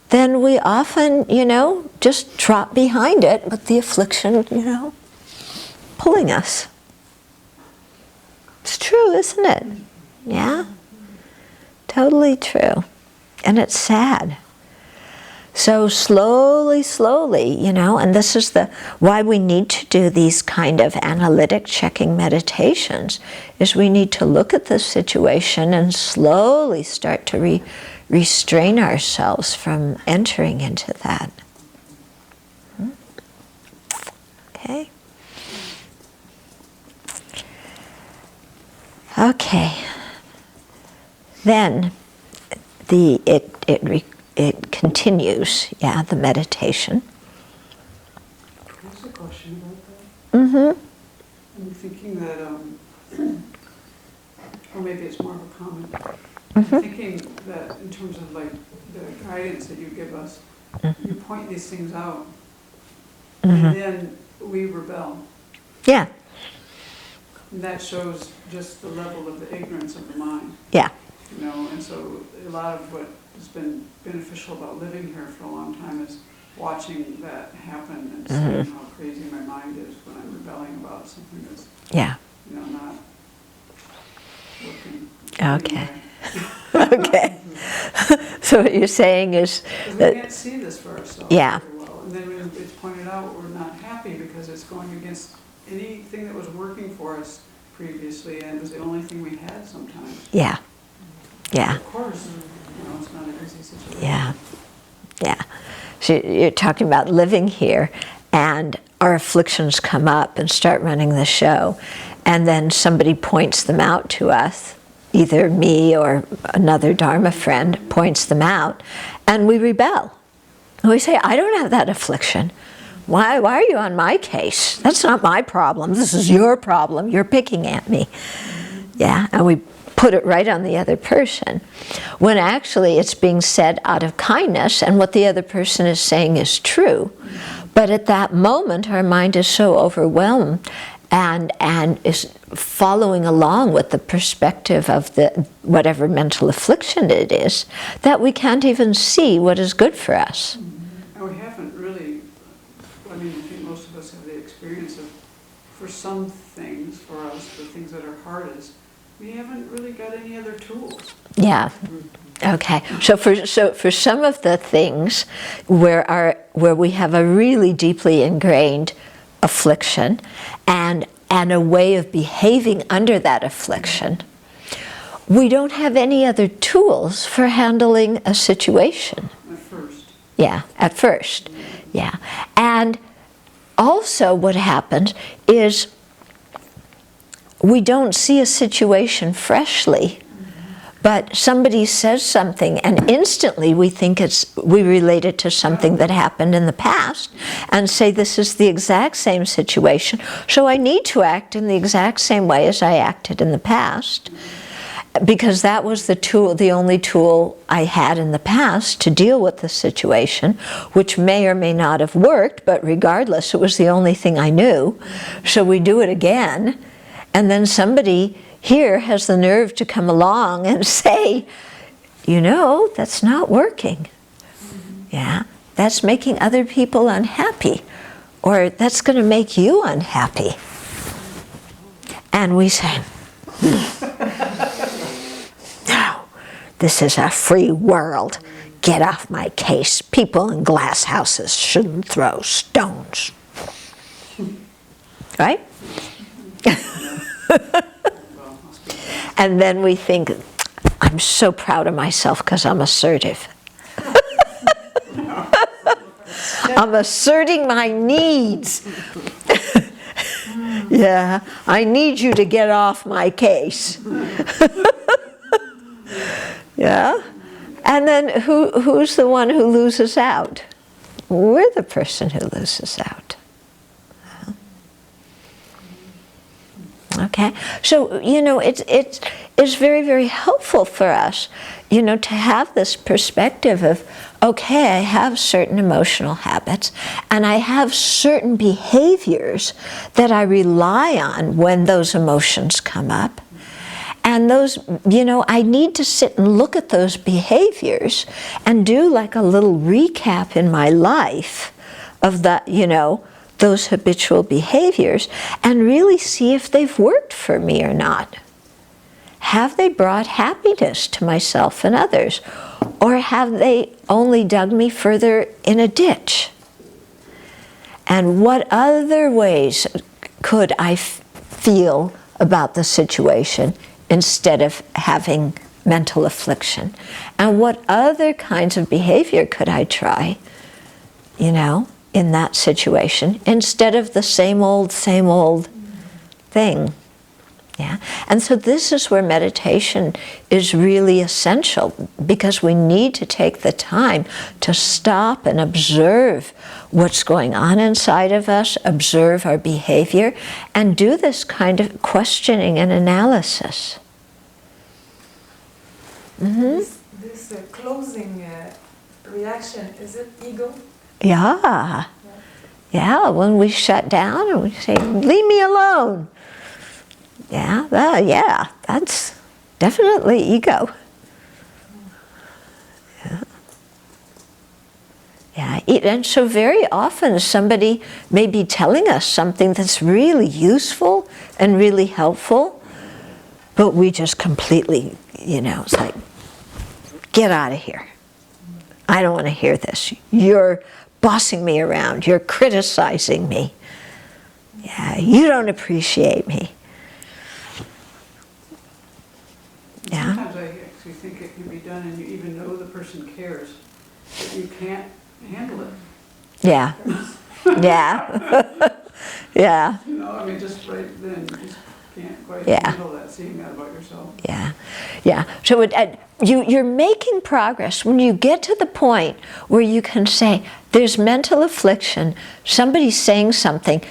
then we often, just trot behind it with the affliction, pulling us. It's true, isn't it? Yeah? Totally true. And it's sad. So slowly, and this is why we need to do these kind of analytic checking meditations, is we need to look at the situation and slowly start to restrain ourselves from entering into that. Okay. Okay. Then it continues, the meditation. There's a question about that. Mm-hmm. I'm thinking that, or maybe it's more of a comment. Mm-hmm. I'm thinking that in terms of like the guidance that you give us, you point these things out, and then we rebel. Yeah. And that shows just the level of the ignorance of the mind. Yeah. And so a lot of what has been beneficial about living here for a long time is watching that happen and seeing how crazy my mind is when I'm rebelling about something that's not working. Okay. Okay. So what you're saying is Because that we can't see this for ourselves Yeah. very well. And then when it's pointed out, we're not happy because it's going against anything that was working for us previously, and it was the only thing we had sometimes. Yeah. Of course, it's not an easy situation. Yeah. So you're talking about living here, and our afflictions come up and start running the show, and then somebody points them out to us, either me or another Dharma friend points them out, and we rebel. And we say, I don't have that affliction. Why are you on my case? That's not my problem. This is your problem. You're picking at me. Yeah, and we put it right on the other person, when actually it's being said out of kindness, and what the other person is saying is true. But at that moment, our mind is so overwhelmed and is following along with the perspective of the whatever mental affliction it is, that we can't even see what is good for us. And we haven't really, I think most of us have the experience of, for some things, for us, the things that are hardest, we haven't really got any other tools. Yeah. Okay. So for some of the things where we have a really deeply ingrained affliction and a way of behaving under that affliction, we don't have any other tools for handling a situation. At first. Yeah, at first. Yeah. And also what happens is we don't see a situation freshly But somebody says something and instantly we think we relate it to something that happened in the past and say this is the exact same situation, so I need to act in the exact same way as I acted in the past, because that was the only tool I had in the past to deal with the situation, which may or may not have worked, but regardless, it was the only thing I knew. So we do it again, and then somebody here has the nerve to come along and say, you know, that's not working. Yeah, that's making other people unhappy, or that's going to make you unhappy. And we say, no, this is a free world. Get off my case. People in glass houses shouldn't throw stones. Right? And then we think, I'm so proud of myself because I'm assertive. I'm asserting my needs. Yeah, I need you to get off my case. Yeah? And then who's the one who loses out? We're the person who loses out. Okay, so you know it's very, very helpful for us, you know, to have this perspective of, okay, I have certain emotional habits and I have certain behaviors that I rely on when those emotions come up. And those, you know, I need to sit and look at those behaviors and do like a little recap in my life of that, you know, those habitual behaviors and really see if they've worked for me or not. Have they brought happiness to myself and others? Or have they only dug me further in a ditch? And what other ways could I feel about the situation instead of having mental affliction? And what other kinds of behavior could I try, you know, in that situation instead of the same old thing? Yeah. And so this is where meditation is really essential, because we need to take the time to stop and observe what's going on inside of us, observe our behavior, and do this kind of questioning and analysis. Mm-hmm. This closing reaction, is it ego? Yeah. Yeah, when we shut down and we say, leave me alone. Yeah, yeah, that's definitely ego. Yeah. And so very often somebody may be telling us something that's really useful and really helpful, but we just completely, you know, it's like, get out of here. I don't want to hear this. You're bossing me around. You're criticizing me. Yeah, you don't appreciate me. Yeah. Sometimes I actually think it can be done and you even know the person cares, but you can't handle it. Yeah. Yeah. Yeah. You know, I mean, just right then, you just can't quite Yeah. handle that, seeing that about yourself. Yeah. Yeah. So you're making progress when you get to the point where you can say, there's mental affliction, somebody's saying something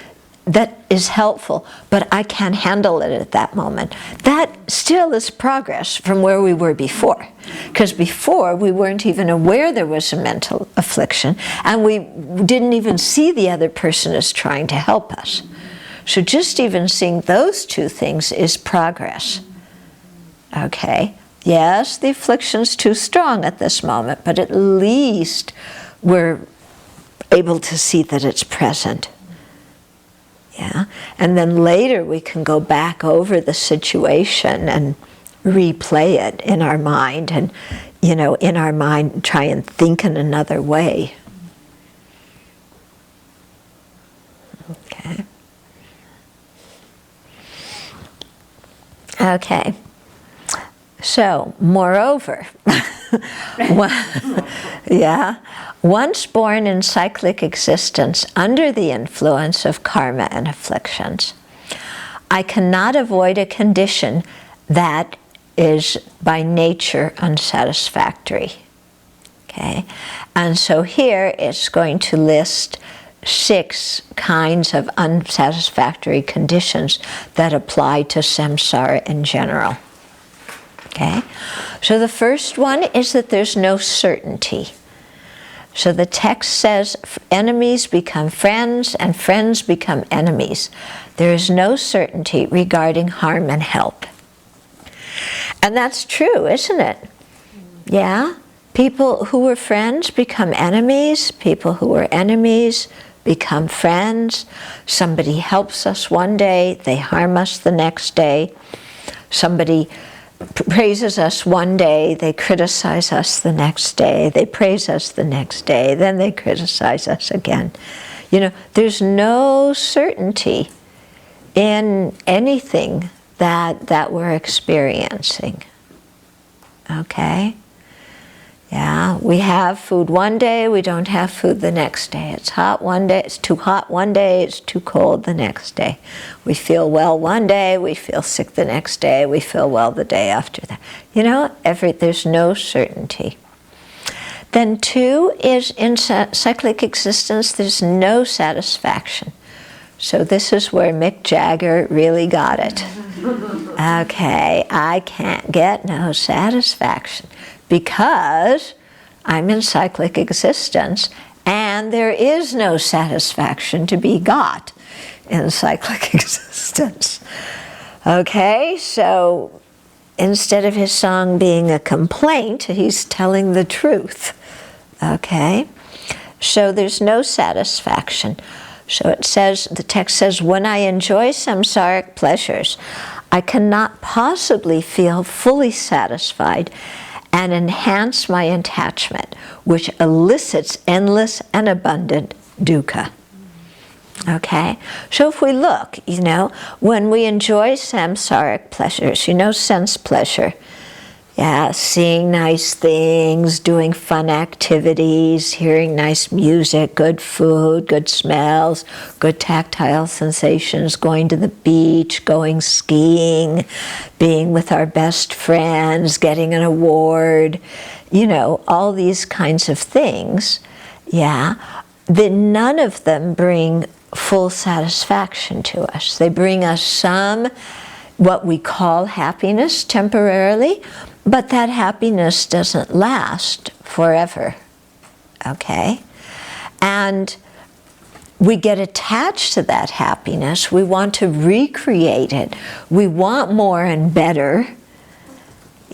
that is helpful, but I can't handle it at that moment. That still is progress from where we were before. Because before, we weren't even aware there was a mental affliction, and we didn't even see the other person as trying to help us. So just even seeing those two things is progress. Okay? Yes, the affliction's too strong at this moment, but at least we're able to see that it's present. Yeah, and then later we can go back over the situation and replay it in our mind, and, you know, in our mind try and think in another way. Okay. Okay. So, moreover, yeah, once born in cyclic existence under the influence of karma and afflictions, I cannot avoid a condition that is by nature unsatisfactory. Okay, and so here it's going to list 6 kinds of unsatisfactory conditions that apply to samsara in general. Okay, so the first one is that there's no certainty. So the text says enemies become friends and friends become enemies. There is no certainty regarding harm and help. And that's true, isn't it? Yeah? People who were friends become enemies. People who were enemies become friends. Somebody helps us one day, they harm us the next day. Somebody praises us one day, they criticize us the next day. They praise us the next day, then they criticize us again. You know, there's no certainty in anything that we're experiencing. Okay? Yeah, we have food one day, we don't have food the next day. It's hot one day, it's too hot one day, it's too cold the next day. We feel well one day, we feel sick the next day, we feel well the day after that. You know, there's no certainty. Then 2 is in cyclic existence, there's no satisfaction. So this is where Mick Jagger really got it. Okay, I can't get no satisfaction because I'm in cyclic existence and there is no satisfaction to be got in cyclic existence. Okay, so instead of his song being a complaint, he's telling the truth. Okay, so there's no satisfaction. So it says, the text says, when I enjoy samsaric pleasures, I cannot possibly feel fully satisfied and enhance my attachment, which elicits endless and abundant dukkha. Okay? So if we look, you know, when we enjoy samsaric pleasures, you know, sense pleasure, yeah, seeing nice things, doing fun activities, hearing nice music, good food, good smells, good tactile sensations, going to the beach, going skiing, being with our best friends, getting an award, you know, all these kinds of things, yeah, then none of them bring full satisfaction to us. They bring us some, what we call happiness temporarily, but that happiness doesn't last forever, okay? And we get attached to that happiness. We want to recreate it. We want more and better,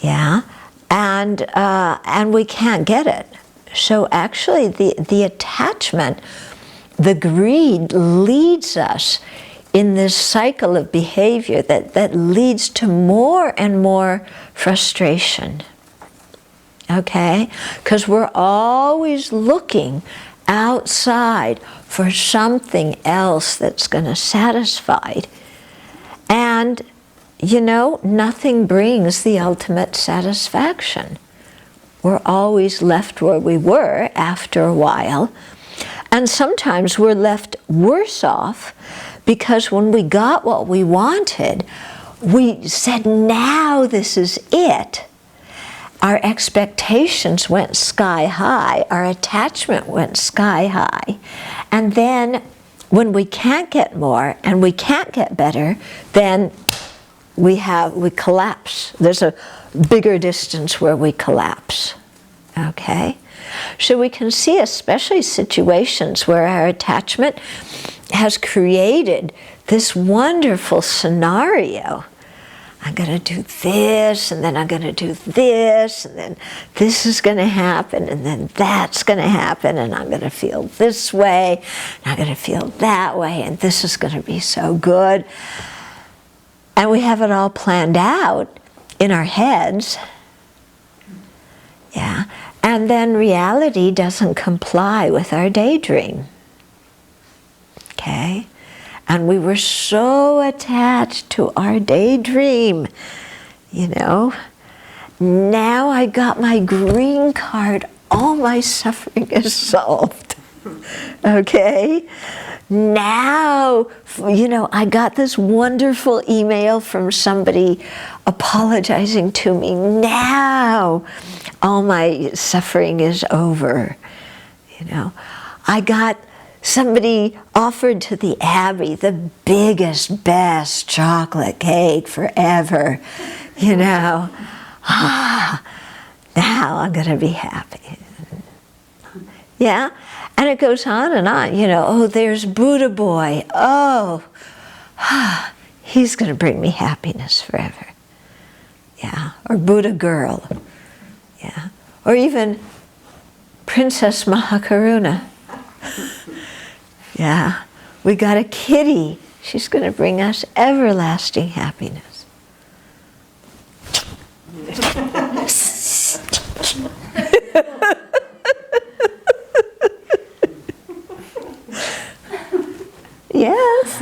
yeah? And we can't get it. So actually the attachment, the greed leads us in this cycle of behavior that leads to more and more frustration, okay? Because we're always looking outside for something else that's going to satisfy. And, you know, nothing brings the ultimate satisfaction. We're always left where we were after a while. And sometimes we're left worse off because when we got what we wanted, we said, now this is it. Our expectations went sky high, our attachment went sky high. And then when we can't get more and we can't get better, then we collapse. There's a bigger distance where we collapse, okay? So we can see especially situations where our attachment has created this wonderful scenario. I'm going to do this, and then I'm going to do this, and then this is going to happen, and then that's going to happen, and I'm going to feel this way, and I'm going to feel that way, and this is going to be so good. And we have it all planned out in our heads. Yeah. And then reality doesn't comply with our daydream. Okay? And we were so attached to our daydream, you know. Now I got my green card, all my suffering is solved. Okay? Now, I got this wonderful email from somebody apologizing to me. Now, all my suffering is over. I got somebody offered to the Abbey the biggest, best chocolate cake forever. Now I'm going to be happy. Yeah? And it goes on and on. Oh, there's Buddha boy. Oh, he's going to bring me happiness forever. Yeah. Or Buddha girl. Yeah. Or even Princess Mahakaruna. Yeah. We got a kitty. She's going to bring us everlasting happiness. Yes.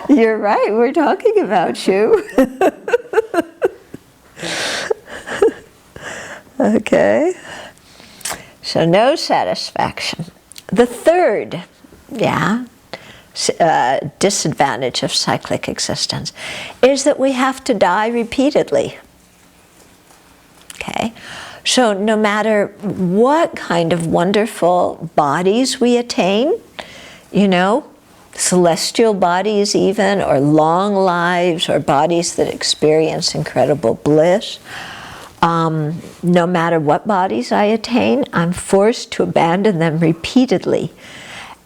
You're right, we're talking about you. Okay. So no satisfaction. The third, disadvantage of cyclic existence is that we have to die repeatedly. Okay. So no matter what kind of wonderful bodies we attain, celestial bodies even, or long lives, or bodies that experience incredible bliss, no matter what bodies I attain, I'm forced to abandon them repeatedly.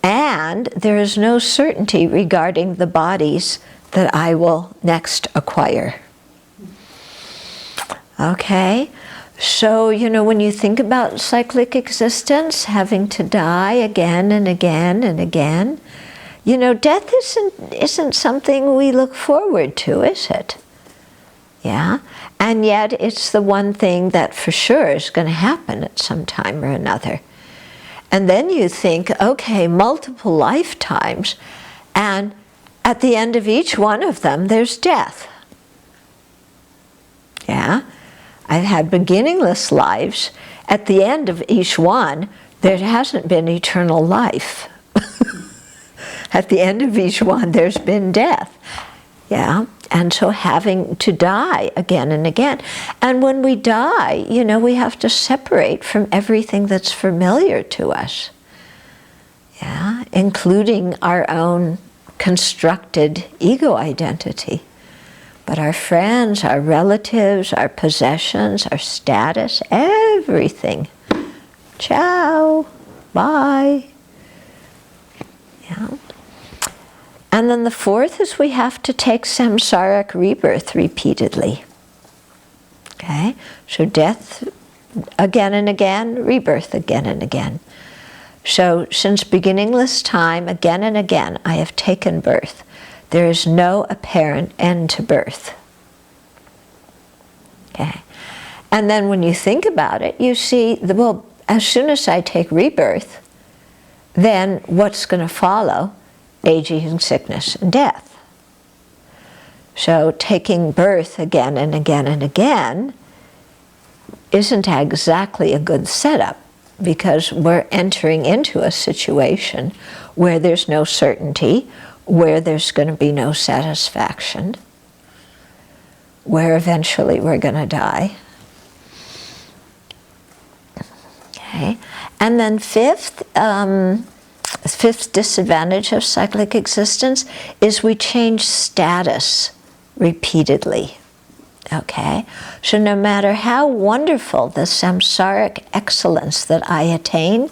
And there is no certainty regarding the bodies that I will next acquire. Okay? So, when you think about cyclic existence, having to die again and again and again, death isn't something we look forward to, is it? Yeah? And yet it's the one thing that for sure is going to happen at some time or another. And then you think, okay, multiple lifetimes, and at the end of each one of them, there's death. Yeah? I've had beginningless lives. At the end of each one, there hasn't been eternal life. At the end of each one, there's been death. Yeah? And so having to die again and again. And when we die, we have to separate from everything that's familiar to us. Yeah? Including our own constructed ego identity. But our friends, our relatives, our possessions, our status, everything. Ciao. Bye. Yeah. And then the fourth is we have to take samsaric rebirth repeatedly. Okay? So death again and again, rebirth again and again. So since beginningless time, again and again, I have taken birth. There is no apparent end to birth. Okay. And then when you think about it, you see, as soon as I take rebirth, then what's going to follow? Aging, sickness, and death. So taking birth again and again and again isn't exactly a good setup, because we're entering into a situation where there's no certainty, where there's going to be no satisfaction, where eventually we're going to die. Okay. And then fifth disadvantage of cyclic existence is we change status repeatedly. Okay? So no matter how wonderful the samsaric excellence that I attain,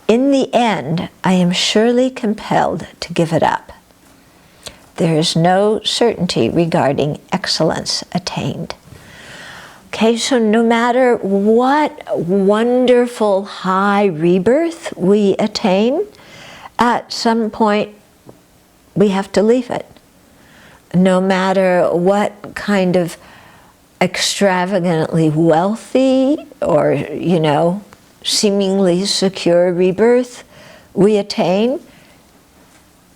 in the end, I am surely compelled to give it up. There is no certainty regarding excellence attained. Okay, so no matter what wonderful high rebirth we attain, at some point we have to leave it. No matter what kind of extravagantly wealthy or, seemingly secure rebirth we attain,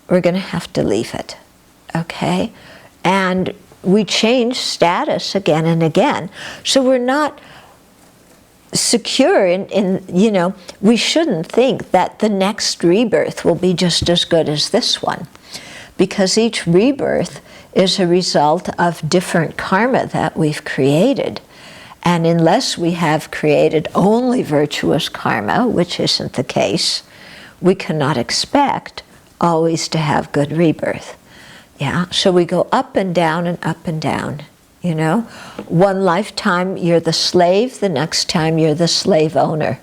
we're going to have to leave it. Okay? And we change status again and again. So we're not secure in, you know, we shouldn't think that the next rebirth will be just as good as this one, because each rebirth is a result of different karma that we've created. And unless we have created only virtuous karma, which isn't the case, we cannot expect always to have good rebirth. Yeah, so we go up and down and up and down, you know. One lifetime you're the slave, the next time you're the slave owner.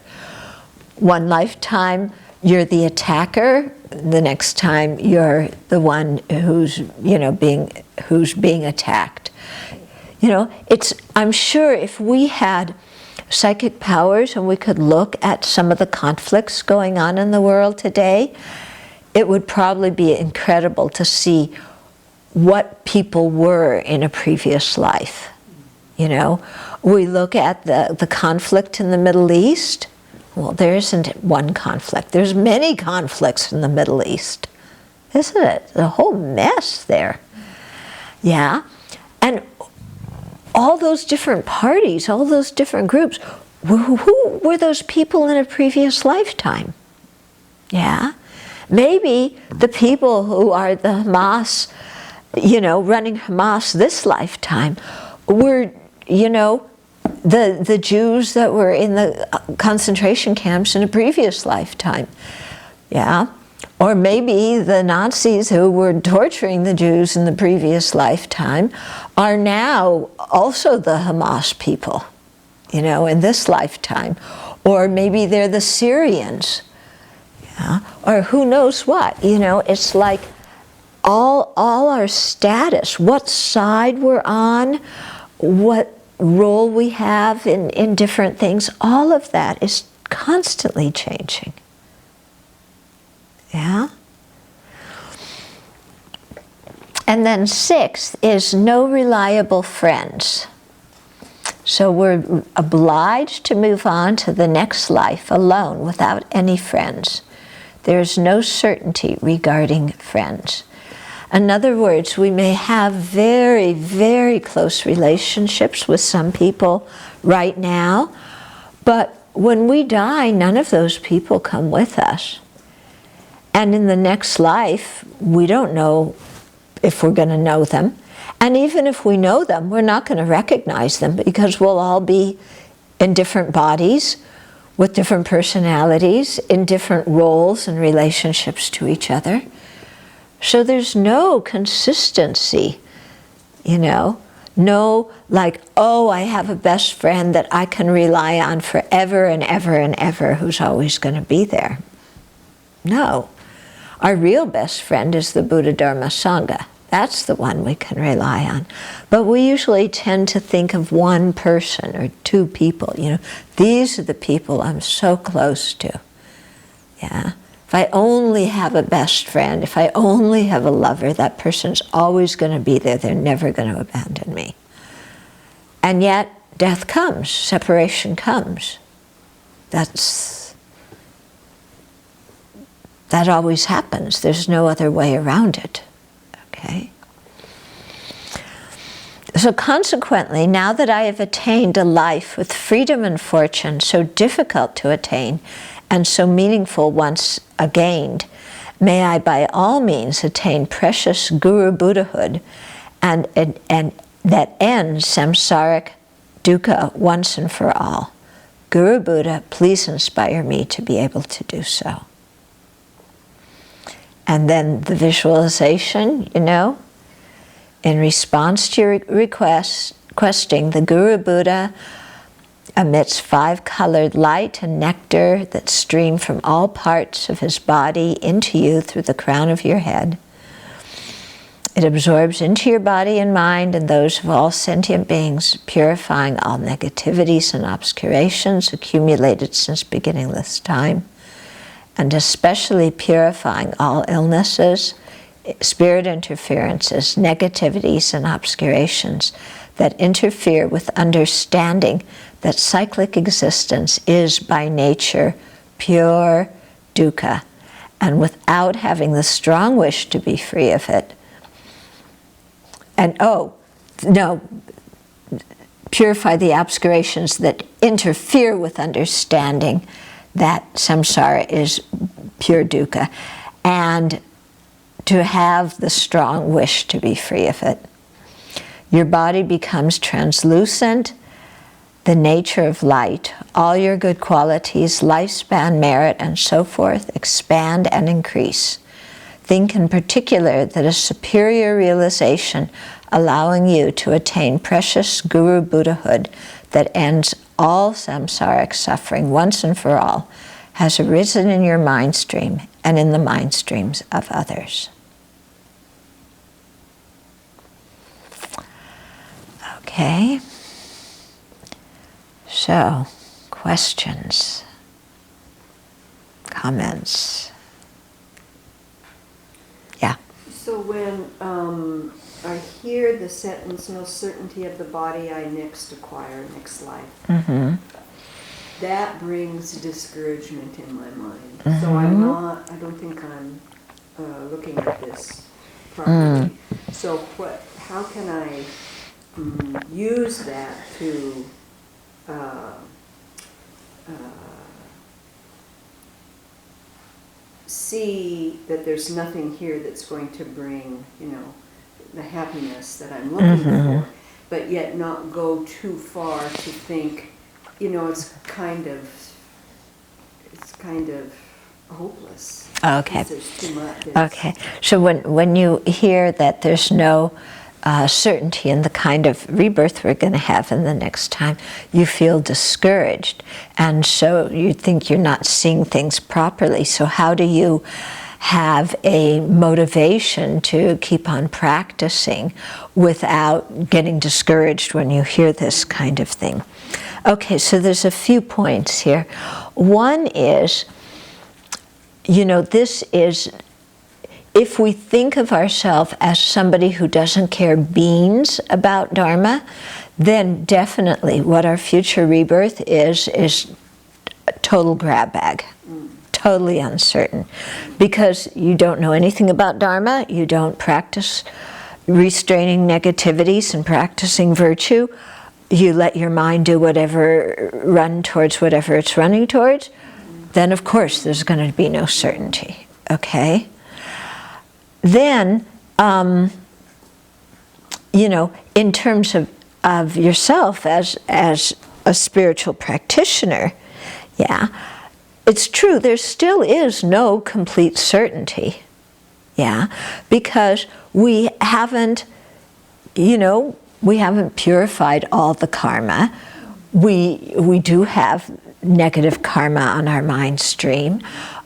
One lifetime you're the attacker, the next time you're the one who's, you know, who's being attacked. You know, I'm sure if we had psychic powers and we could look at some of the conflicts going on in the world today, it would probably be incredible to see what people were in a previous life. You know, we look at the conflict in the Middle East. Well, there isn't one conflict. There's many conflicts in the Middle East, isn't it? The whole mess there. Yeah, and all those different parties, all those different groups, who were those people in a previous lifetime? Yeah, maybe the people who are the Hamas, you know, running Hamas this lifetime were, you know, the Jews that were in the concentration camps in a previous lifetime. Yeah, or maybe the Nazis who were torturing the Jews in the previous lifetime are now also the Hamas people, you know, in this lifetime. Or maybe they're the Syrians, yeah? Or who knows what, you know. It's like all our status, what side we're on, what role we have in different things, all of that is constantly changing. Yeah? And then sixth is no reliable friends. So we're obliged to move on to the next life alone without any friends. There's no certainty regarding friends. In other words, we may have very, very close relationships with some people right now, but when we die, none of those people come with us. And in the next life, we don't know if we're going to know them. And even if we know them, we're not going to recognize them, because we'll all be in different bodies, with different personalities, in different roles and relationships to each other. So there's no consistency, you know, no like, oh, I have a best friend that I can rely on forever and ever and ever, who's always going to be there. No. Our real best friend is the Buddha, Dharma, Sangha. That's the one we can rely on. But we usually tend to think of one person or two people, you know. These are the people I'm so close to. Yeah. If I only have a best friend, if I only have a lover, that person's always going to be there. They're never going to abandon me. And yet, death comes, separation comes. That always happens. There's no other way around it. Okay? So consequently, now that I have attained a life with freedom and fortune so difficult to attain, and so meaningful once gained, may I by all means attain precious Guru Buddhahood and that ends samsaric dukkha once and for all. Guru Buddha, please inspire me to be able to do so. And then the visualization, you know, in response to your requesting, the Guru Buddha emits 5-colored light and nectar that stream from all parts of his body into you through the crown of your head. It absorbs into your body and mind and those of all sentient beings, purifying all negativities and obscurations accumulated since beginningless time, and especially purifying all illnesses, spirit interferences, negativities, and obscurations that interfere with understanding that cyclic existence is by nature pure dukkha, and without having the strong wish to be free of it. And no, purify the obscurations that interfere with understanding that samsara is pure dukkha, and to have the strong wish to be free of it. Your body becomes translucent, the nature of light, all your good qualities, lifespan, merit, and so forth, expand and increase. Think in particular that a superior realization allowing you to attain precious Guru Buddhahood that ends all samsaric suffering once and for all has arisen in your mind stream and in the mind streams of others. Okay. So, questions, comments? Yeah. So when I hear the sentence, no certainty of the body I next acquire, next life, that brings discouragement in my mind. So I don't think I'm looking at this properly. So how can I use that to see that there's nothing here that's going to bring, the happiness that I'm looking for, but yet not go too far to think, it's kind of hopeless. Okay. There's too much. Okay. So when you hear that there's no certainty in the kind of rebirth we're going to have in the next time, you feel discouraged, and so you think you're not seeing things properly. So how do you have a motivation to keep on practicing without getting discouraged when you hear this kind of thing? Okay, so there's a few points here. One is, this is, if we think of ourselves as somebody who doesn't care beans about Dharma, then definitely what our future rebirth is a total grab bag. Totally uncertain. Because you don't know anything about Dharma, you don't practice restraining negativities and practicing virtue, you let your mind do whatever, run towards whatever it's running towards, then of course there's going to be no certainty. Okay? Then, in terms of yourself as a spiritual practitioner, yeah, it's true, there still is no complete certainty, yeah, because we haven't purified all the karma. We do have negative karma on our mind stream.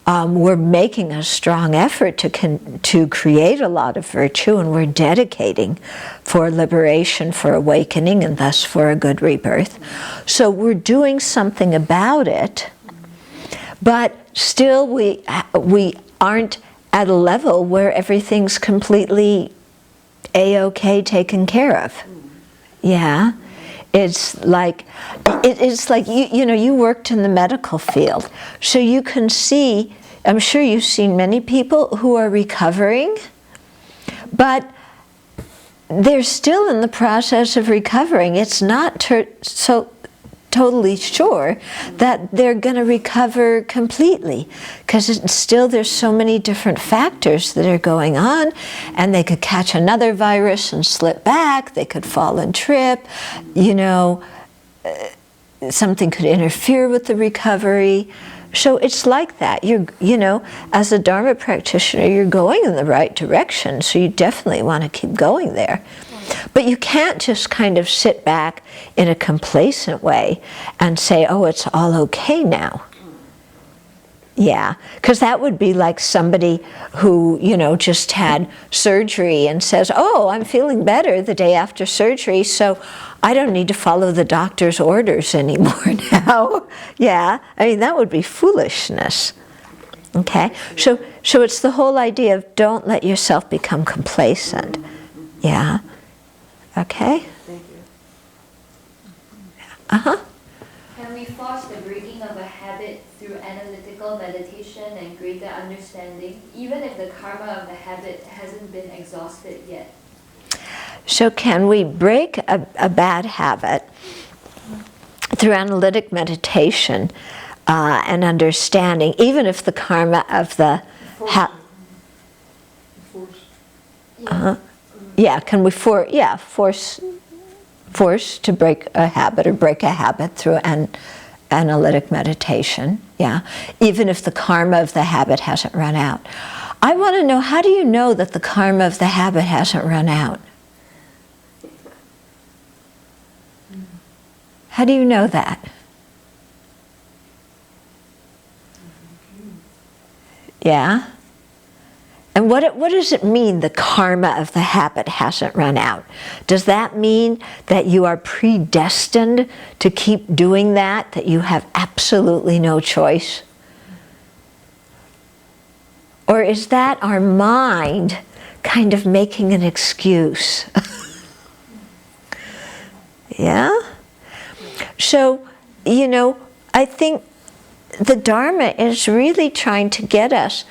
We're making a strong effort to create a lot of virtue, and we're dedicating for liberation, for awakening, and thus for a good rebirth. So we're doing something about it, but still we aren't at a level where everything's completely A-OK taken care of. Yeah. It's like you worked in the medical field, so you can see, I'm sure you've seen many people who are recovering, but they're still in the process of recovering. It's not so totally sure that they're going to recover completely, because still there's so many different factors that are going on, and they could catch another virus and slip back, they could fall and trip, something could interfere with the recovery. So it's like that. As a Dharma practitioner, you're going in the right direction, so you definitely want to keep going there. But you can't just kind of sit back in a complacent way and say, oh, it's all okay now. Yeah, because that would be like somebody who, just had surgery and says, oh, I'm feeling better the day after surgery, so I don't need to follow the doctor's orders anymore now. Yeah, that would be foolishness. Okay, so it's the whole idea of don't let yourself become complacent. Yeah. Okay? Thank you. Uh-huh. Can we force the breaking of a habit through analytical meditation and greater understanding, even if the karma of the habit hasn't been exhausted yet? So can we break a bad habit through analytic meditation and understanding, even if the karma of the can we force to break a habit or break a habit through an analytic meditation, even if the karma of the habit hasn't run out. I want to know, how do you know that the karma of the habit hasn't run out? How do you know that? Yeah? And what does it mean, the karma of the habit hasn't run out? Does that mean that you are predestined to keep doing that you have absolutely no choice? Or is that our mind kind of making an excuse? Yeah? So, I think the Dharma is really trying to get us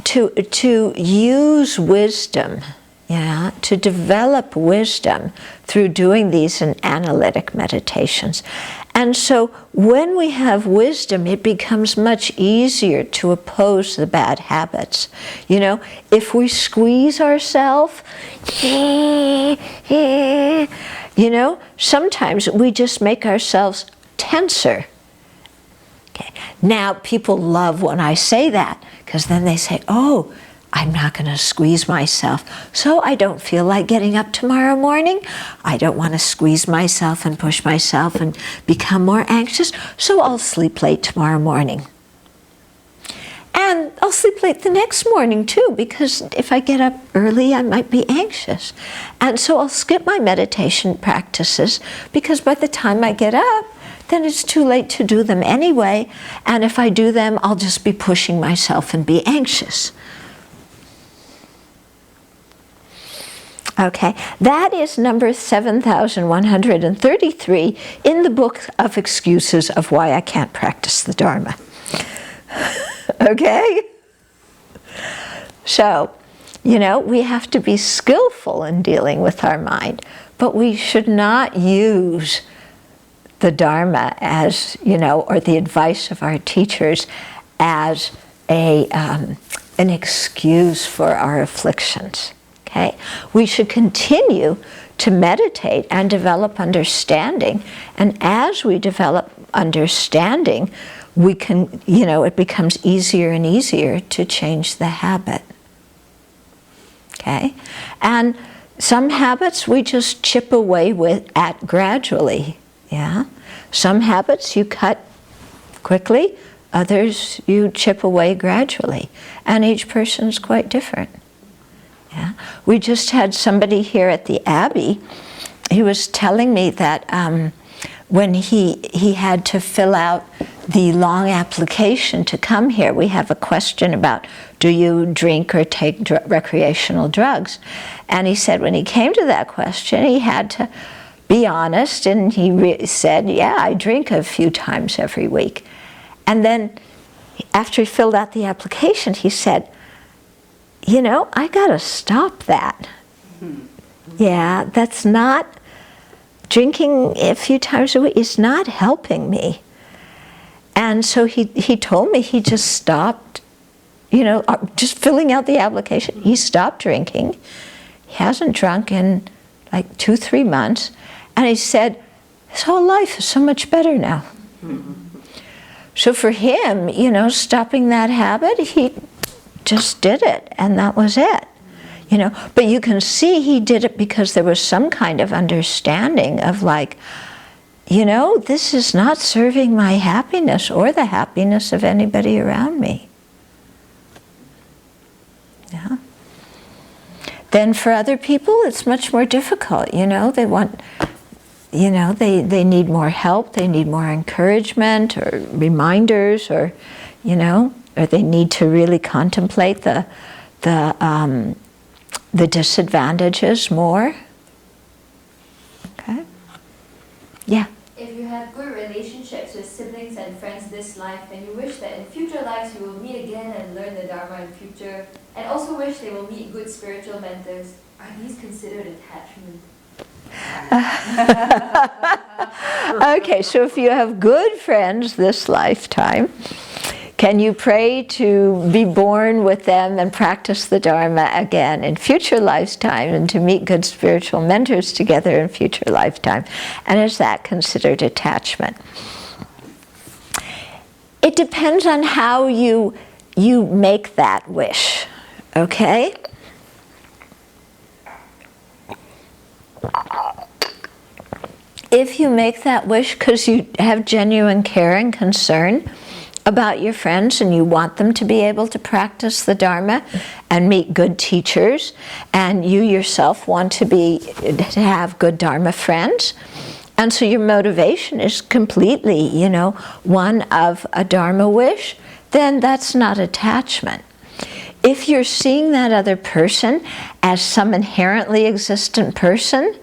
to use wisdom, to develop wisdom through doing these analytic meditations. And so when we have wisdom, it becomes much easier to oppose the bad habits. If we squeeze ourselves, sometimes we just make ourselves tenser. Okay. Now, people love when I say that, because then they say, oh, I'm not going to squeeze myself, so I don't feel like getting up tomorrow morning. I don't want to squeeze myself and push myself and become more anxious, so I'll sleep late tomorrow morning. And I'll sleep late the next morning too, because if I get up early, I might be anxious. And so I'll skip my meditation practices, because by the time I get up, then it's too late to do them anyway. And if I do them, I'll just be pushing myself and be anxious. Okay, that is number 7,133 in the book of excuses of why I can't practice the Dharma. Okay? So, we have to be skillful in dealing with our mind, but we should not use the Dharma as, or the advice of our teachers as an excuse for our afflictions. Okay? We should continue to meditate and develop understanding, and as we develop understanding, we can, it becomes easier and easier to change the habit. Okay? And some habits we just chip away at gradually. Yeah? Some habits you cut quickly, others you chip away gradually. And each person's quite different. Yeah? We just had somebody here at the Abbey. He was telling me that when he had to fill out the long application to come here, we have a question about, do you drink or take recreational drugs? And he said when he came to that question, he had to be honest, and he said, yeah, I drink a few times every week. And then after he filled out the application, he said, I gotta stop that. Yeah, that's not, drinking a few times a week is not helping me. And so he told me he just stopped, just filling out the application. He stopped drinking. He hasn't drunk in like 2-3 months. And he said, his whole life is so much better now. So for him, stopping that habit, he just did it, and that was it. But you can see he did it because there was some kind of understanding of like, this is not serving my happiness or the happiness of anybody around me. Yeah. Then for other people, it's much more difficult. They want, they need more help, they need more encouragement or reminders, or, or they need to really contemplate the disadvantages more. Okay? Yeah. If you have good relationships with siblings and friends this life, and you wish that in future lives you will meet again and learn learn the Dharma in future, and also wish they will meet good spiritual mentors. Are these considered attachment? Okay, so if you have good friends this lifetime, can you pray to be born with them and practice the Dharma again in future lifetime and to meet good spiritual mentors together in future lifetime? And is that considered attachment? It depends on how you make that wish, okay? If you make that wish because you have genuine care and concern about your friends and you want them to be able to practice the Dharma and meet good teachers, and you yourself want to have good Dharma friends, and so your motivation is completely, one of a Dharma wish, then that's not attachment. If you're seeing that other person as some inherently existent person,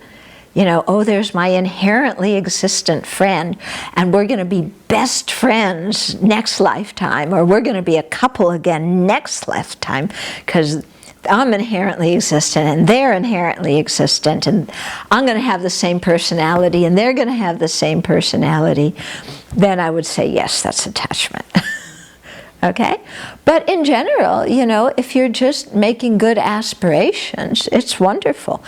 there's my inherently existent friend, and we're going to be best friends next lifetime, or we're going to be a couple again next lifetime, because I'm inherently existent and they're inherently existent, and I'm going to have the same personality and they're going to have the same personality, then I would say, yes, that's attachment. Okay? But in general, if you're just making good aspirations, it's wonderful.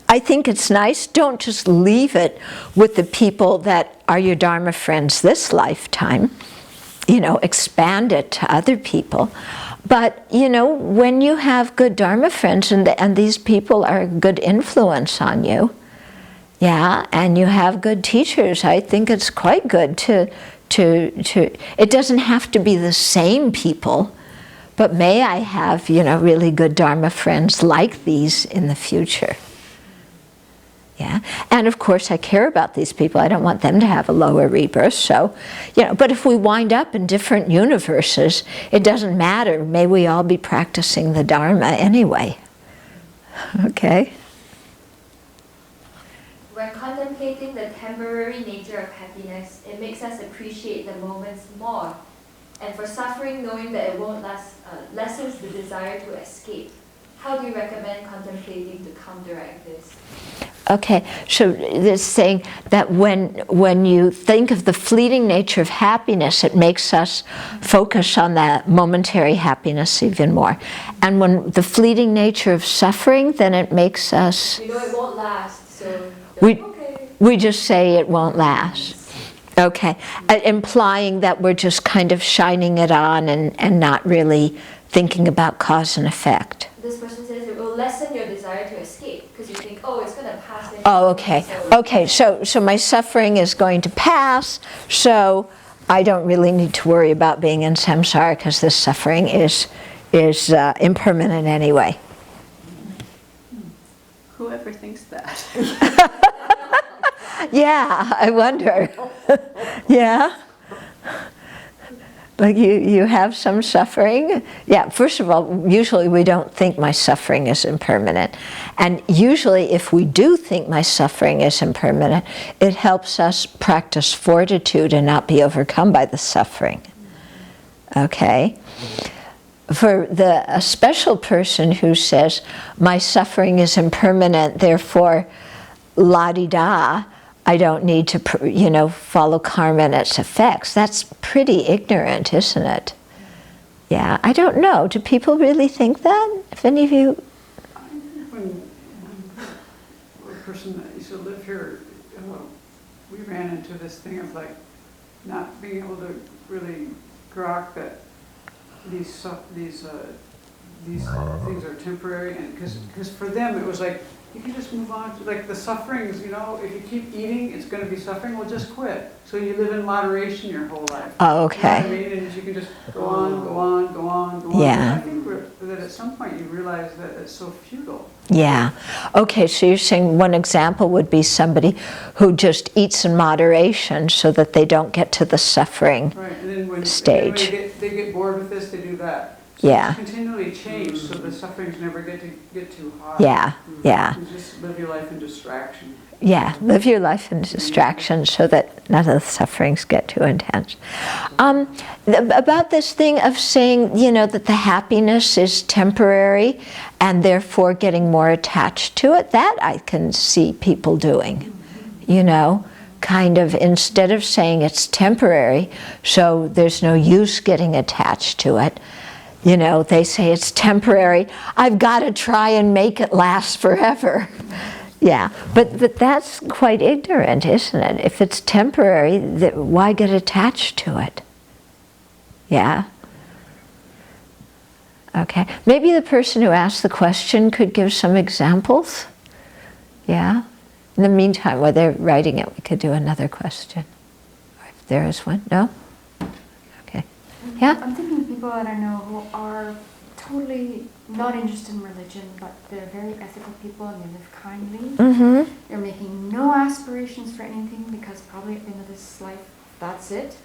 I think it's nice. Don't just leave it with the people that are your Dharma friends this lifetime. Expand it to other people. But, when you have good Dharma friends and these people are a good influence on you, and you have good teachers, I think it's quite good to it doesn't have to be the same people, but may I have, really good Dharma friends like these in the future. Yeah, and of course I care about these people. I don't want them to have a lower rebirth. So, but if we wind up in different universes, it doesn't matter. May we all be practicing the Dharma anyway. Okay? When contemplating the temporary nature of happiness, it makes us appreciate the moments more. And for suffering, knowing that it won't last, lessens the desire to escape. How do you recommend contemplating to counteract this? Okay, so it's saying that when you think of the fleeting nature of happiness, it makes us focus on that momentary happiness even more. And when the fleeting nature of suffering, then it makes us... it won't last, so... We just say it won't last. Okay, implying that we're just kind of shining it on and not really thinking about cause and effect. This person says it will lessen your desire to escape because you think, oh, it's going to pass. Oh, okay. Okay, so my suffering is going to pass, so I don't really need to worry about being in samsara because this suffering is impermanent anyway. Whoever thinks that. Yeah, I wonder. Yeah? Like you have some suffering. Yeah, first of all, usually we don't think my suffering is impermanent. And usually if we do think my suffering is impermanent, it helps us practice fortitude and not be overcome by the suffering. Okay? For a special person who says, my suffering is impermanent, therefore, la-di-da, I don't need to, follow karma and its effects. That's pretty ignorant, isn't it? Yeah, I don't know. Do people really think that? If any of you... When a person that used to live here, we ran into this thing of not being able to really grok that these things are temporary, and because for them it was like, you can just move on to the sufferings, if you keep eating, it's going to be suffering, well, just quit. So you live in moderation your whole life. Oh, okay. You know what I mean? And you can just go on, go on, go on, go on. Yeah. And I think that at some point you realize that it's so futile. Yeah. Okay, so you're saying one example would be somebody who just eats in moderation so that they don't get to the suffering right. And then when stage. they get bored with this, they do that. So Yeah. it's continually change, so the sufferings never get too high. Yeah, yeah. You just live your life in distraction. Yeah, live your life in distraction so that none of the sufferings get too intense. About this thing of saying, you know, that the happiness is temporary and therefore getting more attached to it, that I can see people doing, you know, kind of instead of saying it's temporary, so there's no use getting attached to it. You know, they say it's temporary, I've got to try and make it last forever. Yeah, but that's quite ignorant, isn't it? If it's temporary, why get attached to it? Yeah? Okay, maybe the person who asked the question could give some examples? Yeah? In the meantime, while they're writing it, we could do another question. If there is one, no? Okay, yeah? I'm thinking of people that I know who are totally not interested in religion, but they're very ethical people and they live kindly. Mm-hmm. They're making no aspirations for anything because probably at the end of this life, that's it.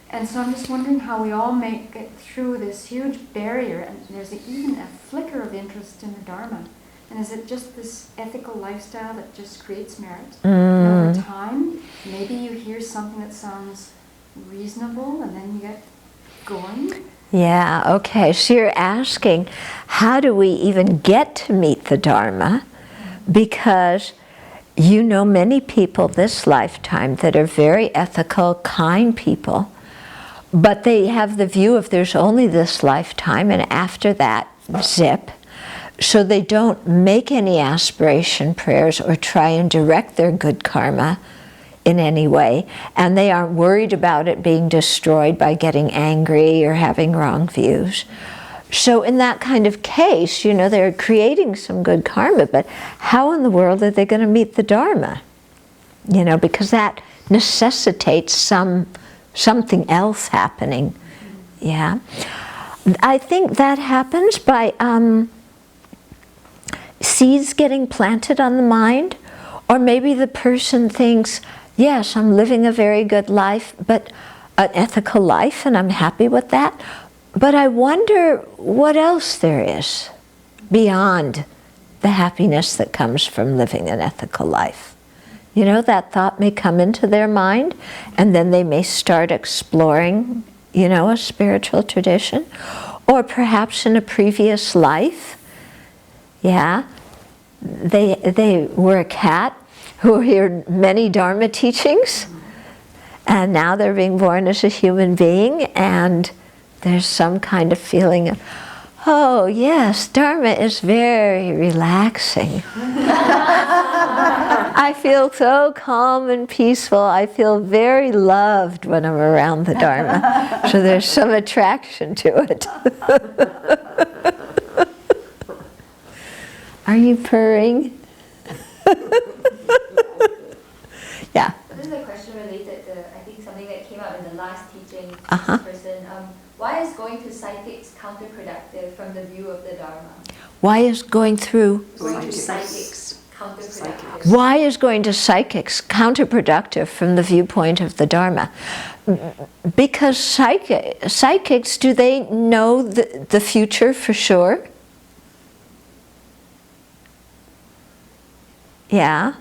And so I'm just wondering how we all make it through this huge barrier, and there's even a flicker of interest in the Dharma. And is it just this ethical lifestyle that just creates merit? And over time, maybe you hear something that sounds reasonable and then you get going? Yeah, okay, so you're asking, how do we even get to meet the Dharma? Because you know many people this lifetime that are very ethical, kind people, but they have the view of there's only this lifetime and after that, zip. So they don't make any aspiration prayers or try and direct their good karma in any way, and they aren't worried about it being destroyed by getting angry or having wrong views. So in that kind of case, you know, they're creating some good karma, but how in the world are they going to meet the Dharma? You know, because that necessitates something else happening. Yeah. I think that happens by seeds getting planted on the mind, or maybe the person thinks, yes, I'm living a very good life, but an ethical life, and I'm happy with that. But I wonder what else there is beyond the happiness that comes from living an ethical life. You know, that thought may come into their mind, and then they may start exploring, you know, a spiritual tradition, or perhaps in a previous life, yeah, they were a cat who heard many Dharma teachings, and now they're being born as a human being, and there's some kind of feeling of, oh yes, Dharma is very relaxing. I feel so calm and peaceful. I feel very loved when I'm around the Dharma. So there's some attraction to it. Are you purring? Yeah. This is a question related to, I think, something that came up in the last teaching Uh-huh. person. Why is going to psychics counterproductive from the view of the Dharma? Why is going to psychics counterproductive? Why is going to psychics counterproductive from the viewpoint of the Dharma? Because psychics, do they know the future for sure? Yeah.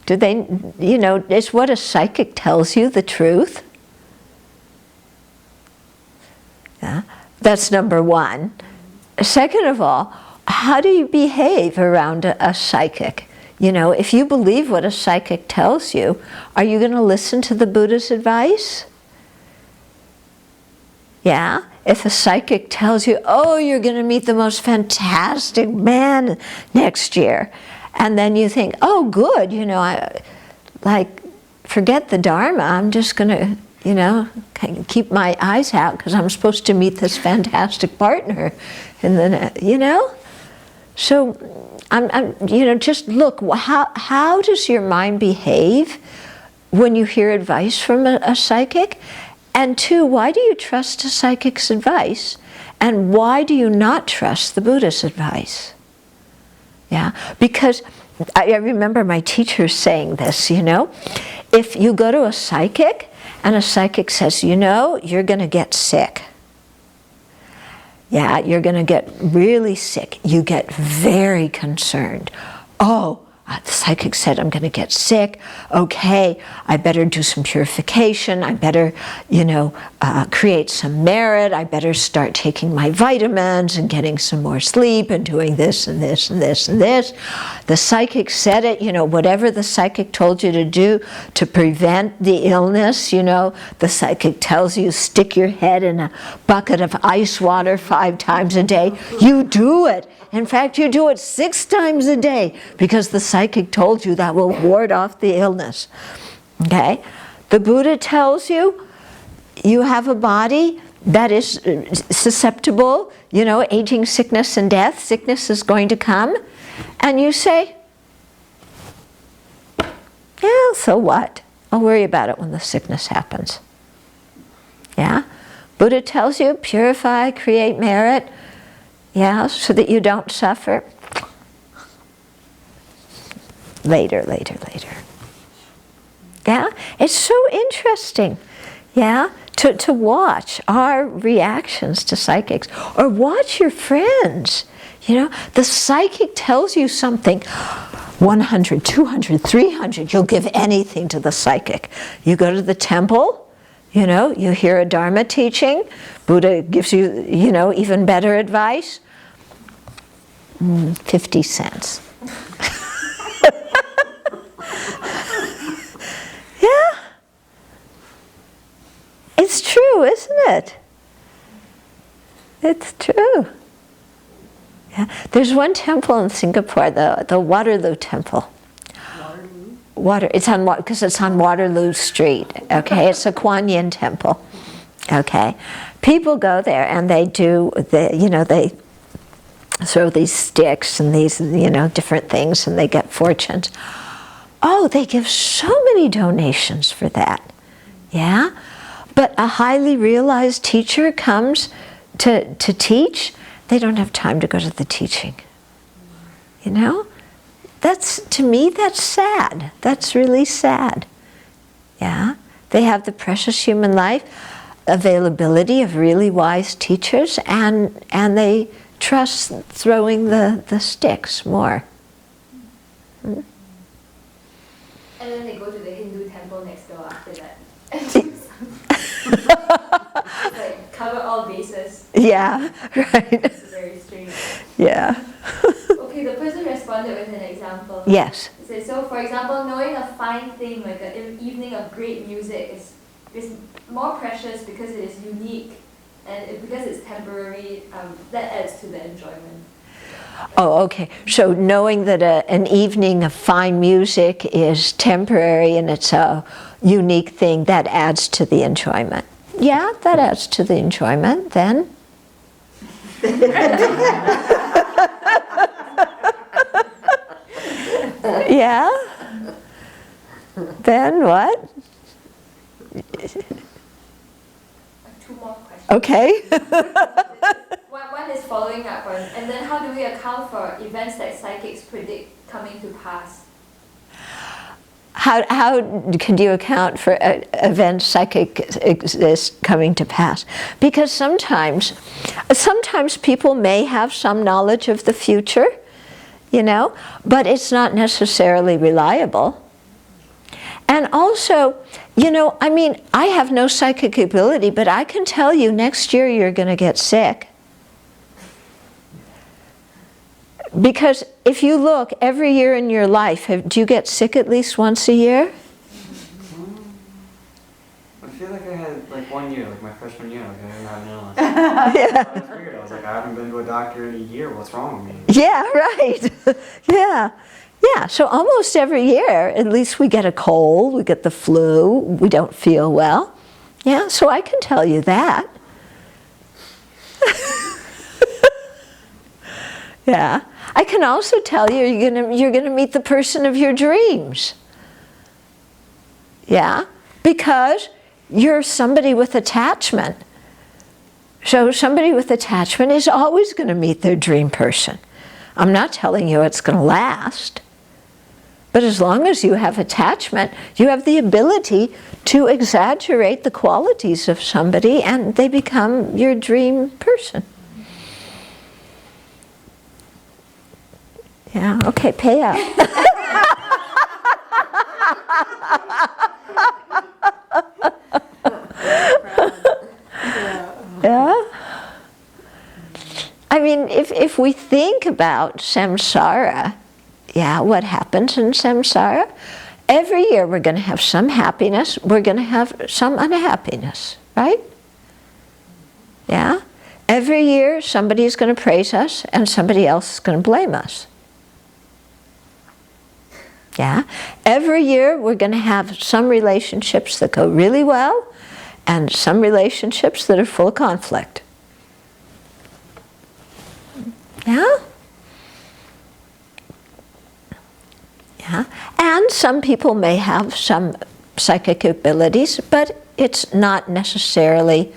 Do they, you know, is what a psychic tells you the truth? Yeah. That's number one. Second of all, how do you behave around a psychic? You know, if you believe what a psychic tells you, are you going to listen to the Buddha's advice? Yeah? If a psychic tells you, oh, you're going to meet the most fantastic man next year, and then you think, oh, good, you know, forget the Dharma, I'm just going to, you know, keep my eyes out because I'm supposed to meet this fantastic partner. And then, you know, so, you know, just look, how does your mind behave when you hear advice from a psychic? And two, why do you trust a psychic's advice? And why do you not trust the Buddha's advice? Yeah, because I remember my teacher saying this, you know, if you go to a psychic and a psychic says, you know, you're going to get sick. Yeah, you're going to get really sick. You get very concerned. Oh, the psychic said I'm going to get sick. Okay, I better do some purification. I better, create some merit. I better start taking my vitamins and getting some more sleep and doing this and this and this and this. The psychic said it, whatever the psychic told you to do to prevent the illness, the psychic tells you stick your head in a bucket of ice water 5 times a day. You do it. In fact, you do it 6 times a day because the psychic told you that will ward off the illness. Okay? The Buddha tells you you have a body that is susceptible, aging, sickness, and death. Sickness is going to come. And you say, yeah, so what? I'll worry about it when the sickness happens. Yeah? Buddha tells you purify, create merit. Yeah, so that you don't suffer. Later. Yeah, it's so interesting, yeah, to watch our reactions to psychics, or watch your friends. The psychic tells you something, 100, 200, 300, you'll give anything to the psychic. You go to the temple, you hear a Dharma teaching, Buddha gives you, even better advice. 50 cents. Yeah. It's true, isn't it? It's true. Yeah. There's one temple in Singapore, the Waterloo Temple. It's on because it's on Waterloo Street. Okay, it's a Kuan Yin temple. Okay, people go there and they do they throw these sticks and these different things and they get fortunes. Oh, they give so many donations for that. Yeah, but a highly realized teacher comes to teach. They don't have time to go to the teaching. To me, that's sad. That's really sad. Yeah, they have the precious human life, availability of really wise teachers, and they trust throwing the sticks more. And then they go to the Hindu temple next door after that. Like cover all bases. Yeah, right. It's very strange. Yeah. Okay, the person responded with an example. Yes. It says, so for example, knowing a fine thing like an evening of great music is more precious because it is unique, and because it's temporary, that adds to the enjoyment. Oh, okay. So knowing that an evening of fine music is temporary and it's a unique thing, that adds to the enjoyment. Yeah, that adds to the enjoyment then. Yeah? Then what? 2 more questions. Okay. One is following up on, and then how do we account for events that psychics predict coming to pass? How can you account for events psychic exist coming to pass? Because sometimes people may have some knowledge of the future, but it's not necessarily reliable. And also, I have no psychic ability, but I can tell you next year you're going to get sick. Because if you look every year in your life, do you get sick at least once a year? I feel like I had 1 year, my freshman year, I didn't have an illness. Yeah. That was weird. I was like, I haven't been to a doctor in a year. What's wrong with me? Yeah, right. Yeah. Yeah, so almost every year, at least we get a cold, we get the flu, we don't feel well. Yeah, so I can tell you that. Yeah. I can also tell you you're gonna meet the person of your dreams. Yeah? Because you're somebody with attachment. So somebody with attachment is always going to meet their dream person. I'm not telling you it's going to last. But as long as you have attachment, you have the ability to exaggerate the qualities of somebody and they become your dream person. Yeah, okay, pay up. Yeah? I mean, if we think about samsara, yeah, what happens in samsara? Every year we're going to have some happiness, we're going to have some unhappiness, right? Yeah? Every year somebody's going to praise us and somebody else is going to blame us. Yeah? Every year we're going to have some relationships that go really well and some relationships that are full of conflict. Yeah? Yeah? And some people may have some psychic abilities, but it's not necessarily,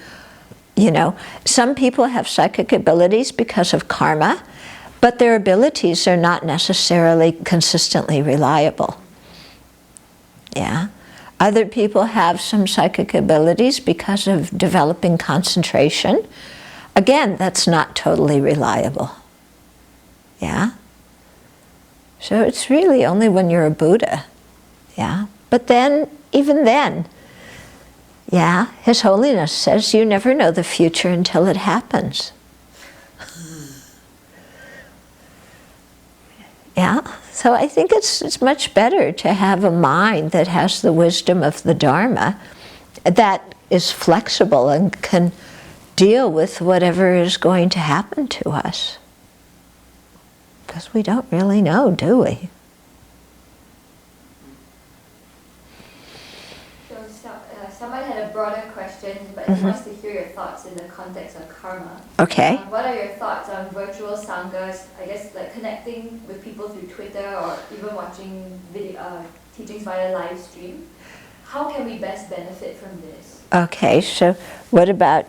you know, some people have psychic abilities because of karma, but their abilities are not necessarily consistently reliable. Yeah? Other people have some psychic abilities because of developing concentration. Again, that's not totally reliable. Yeah? So it's really only when you're a Buddha. Yeah? But then, even then, yeah, His Holiness says you never know the future until it happens. Yeah? So I think it's much better to have a mind that has the wisdom of the Dharma, that is flexible and can deal with whatever is going to happen to us. Because we don't really know, do we? Someone had a broader question, but he wants to hear your thoughts in the context of karma. Okay. What are your thoughts on virtual sanghas, I guess like connecting with people through Twitter or even watching video, teachings via live stream? How can we best benefit from this? Okay, so what about,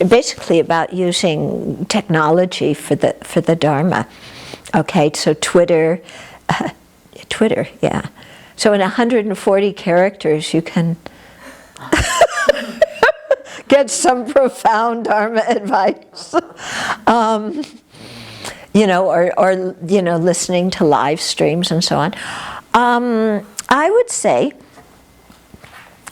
basically about using technology for the Dharma. Okay, so Twitter, yeah. So in 140 characters you can get some profound Dharma advice. You know, or you know, listening to live streams and so on. I would say,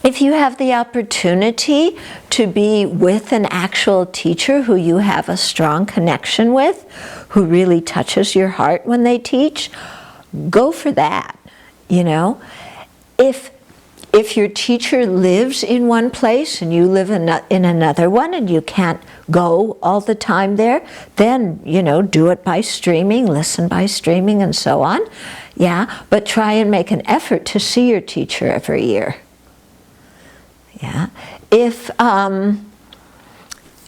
if you have the opportunity to be with an actual teacher who you have a strong connection with, who really touches your heart when they teach, go for that, you know. If your teacher lives in one place and you live in another one and you can't go all the time there, then, you know, do it by streaming, listen by streaming and so on. Yeah, but try and make an effort to see your teacher every year. Yeah, if,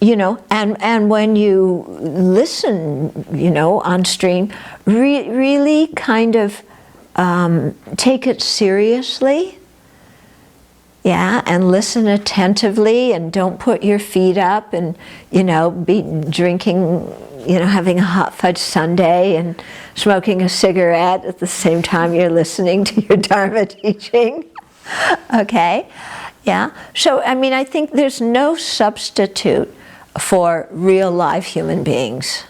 you know, and when you listen, you know, on stream, really kind of take it seriously. Yeah, and listen attentively and don't put your feet up and, you know, be drinking, you know, having a hot fudge sundae and smoking a cigarette at the same time you're listening to your Dharma teaching. Okay, yeah. So, I mean, I think there's no substitute for real live human beings.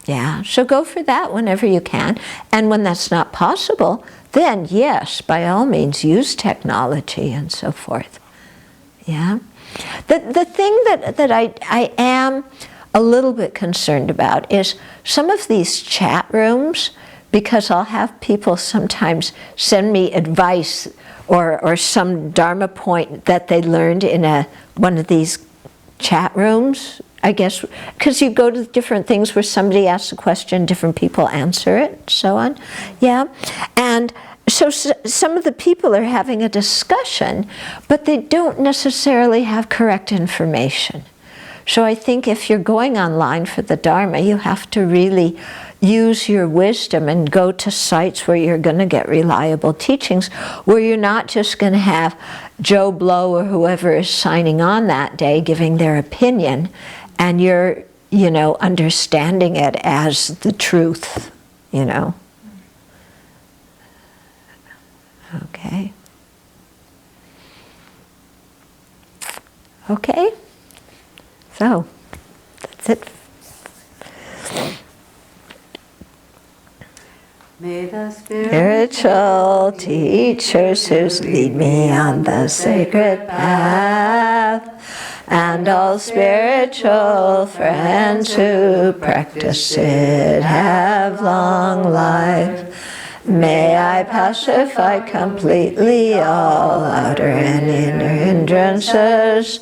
Yeah, so go for that whenever you can. And when that's not possible, then yes, by all means, use technology and so forth. Yeah. The thing that I am a little bit concerned about is some of these chat rooms, because I'll have people sometimes send me advice or some Dharma point that they learned in one of these chat rooms, I guess, because you go to different things where somebody asks a question, different people answer it, so on. Yeah, and so some of the people are having a discussion, but they don't necessarily have correct information. So I think if you're going online for the Dharma, you have to really use your wisdom and go to sites where you're going to get reliable teachings, where you're not just going to have Joe Blow or whoever is signing on that day giving their opinion, and you're, you know, understanding it as the truth, you know. Okay. Okay. So, that's it. the spiritual teachers who lead me on the sacred path, and all spiritual friends who practice it have long life. May I pacify completely all outer and inner hindrances.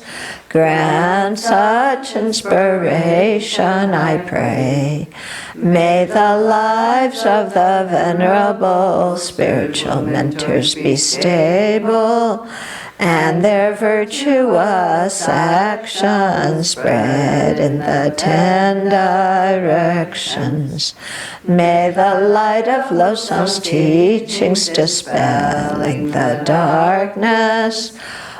Grant such inspiration, I pray. May the lives of the venerable spiritual mentors be stable, and their virtuous actions spread in the 10 directions. May the light of Losang's teachings dispelling the darkness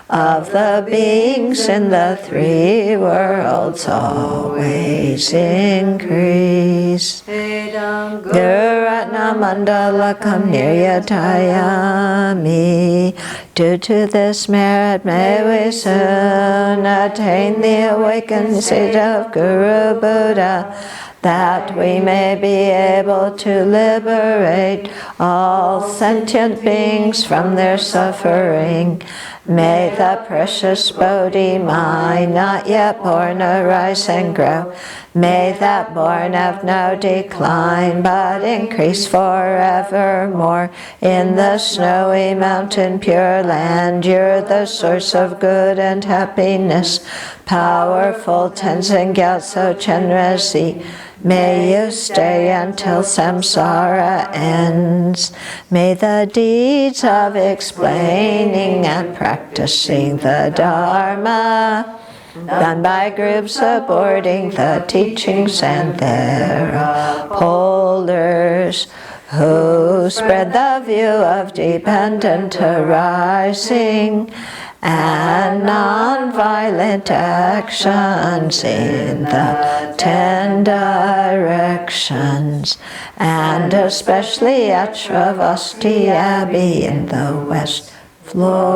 of the beings in the 3 worlds always increase. Guratna Mandalakam Niryatayami. Due to this merit, may we soon attain the awakened state of Guru Buddha, that we may be able to liberate all sentient beings from their suffering. May the precious Bodhi mind not yet born arise and grow. May that born have no decline, but increase forevermore. In the snowy mountain pure land, you're the source of good and happiness. Powerful Tenzin Gyatso Chenrezig, may you stay until samsara ends. May the deeds of explaining and practicing the Dharma done by groups supporting the teachings and their upholders, who spread the view of dependent arising and non-violent actions in the 10 directions, and especially at Sravasti Abbey in the West Florida.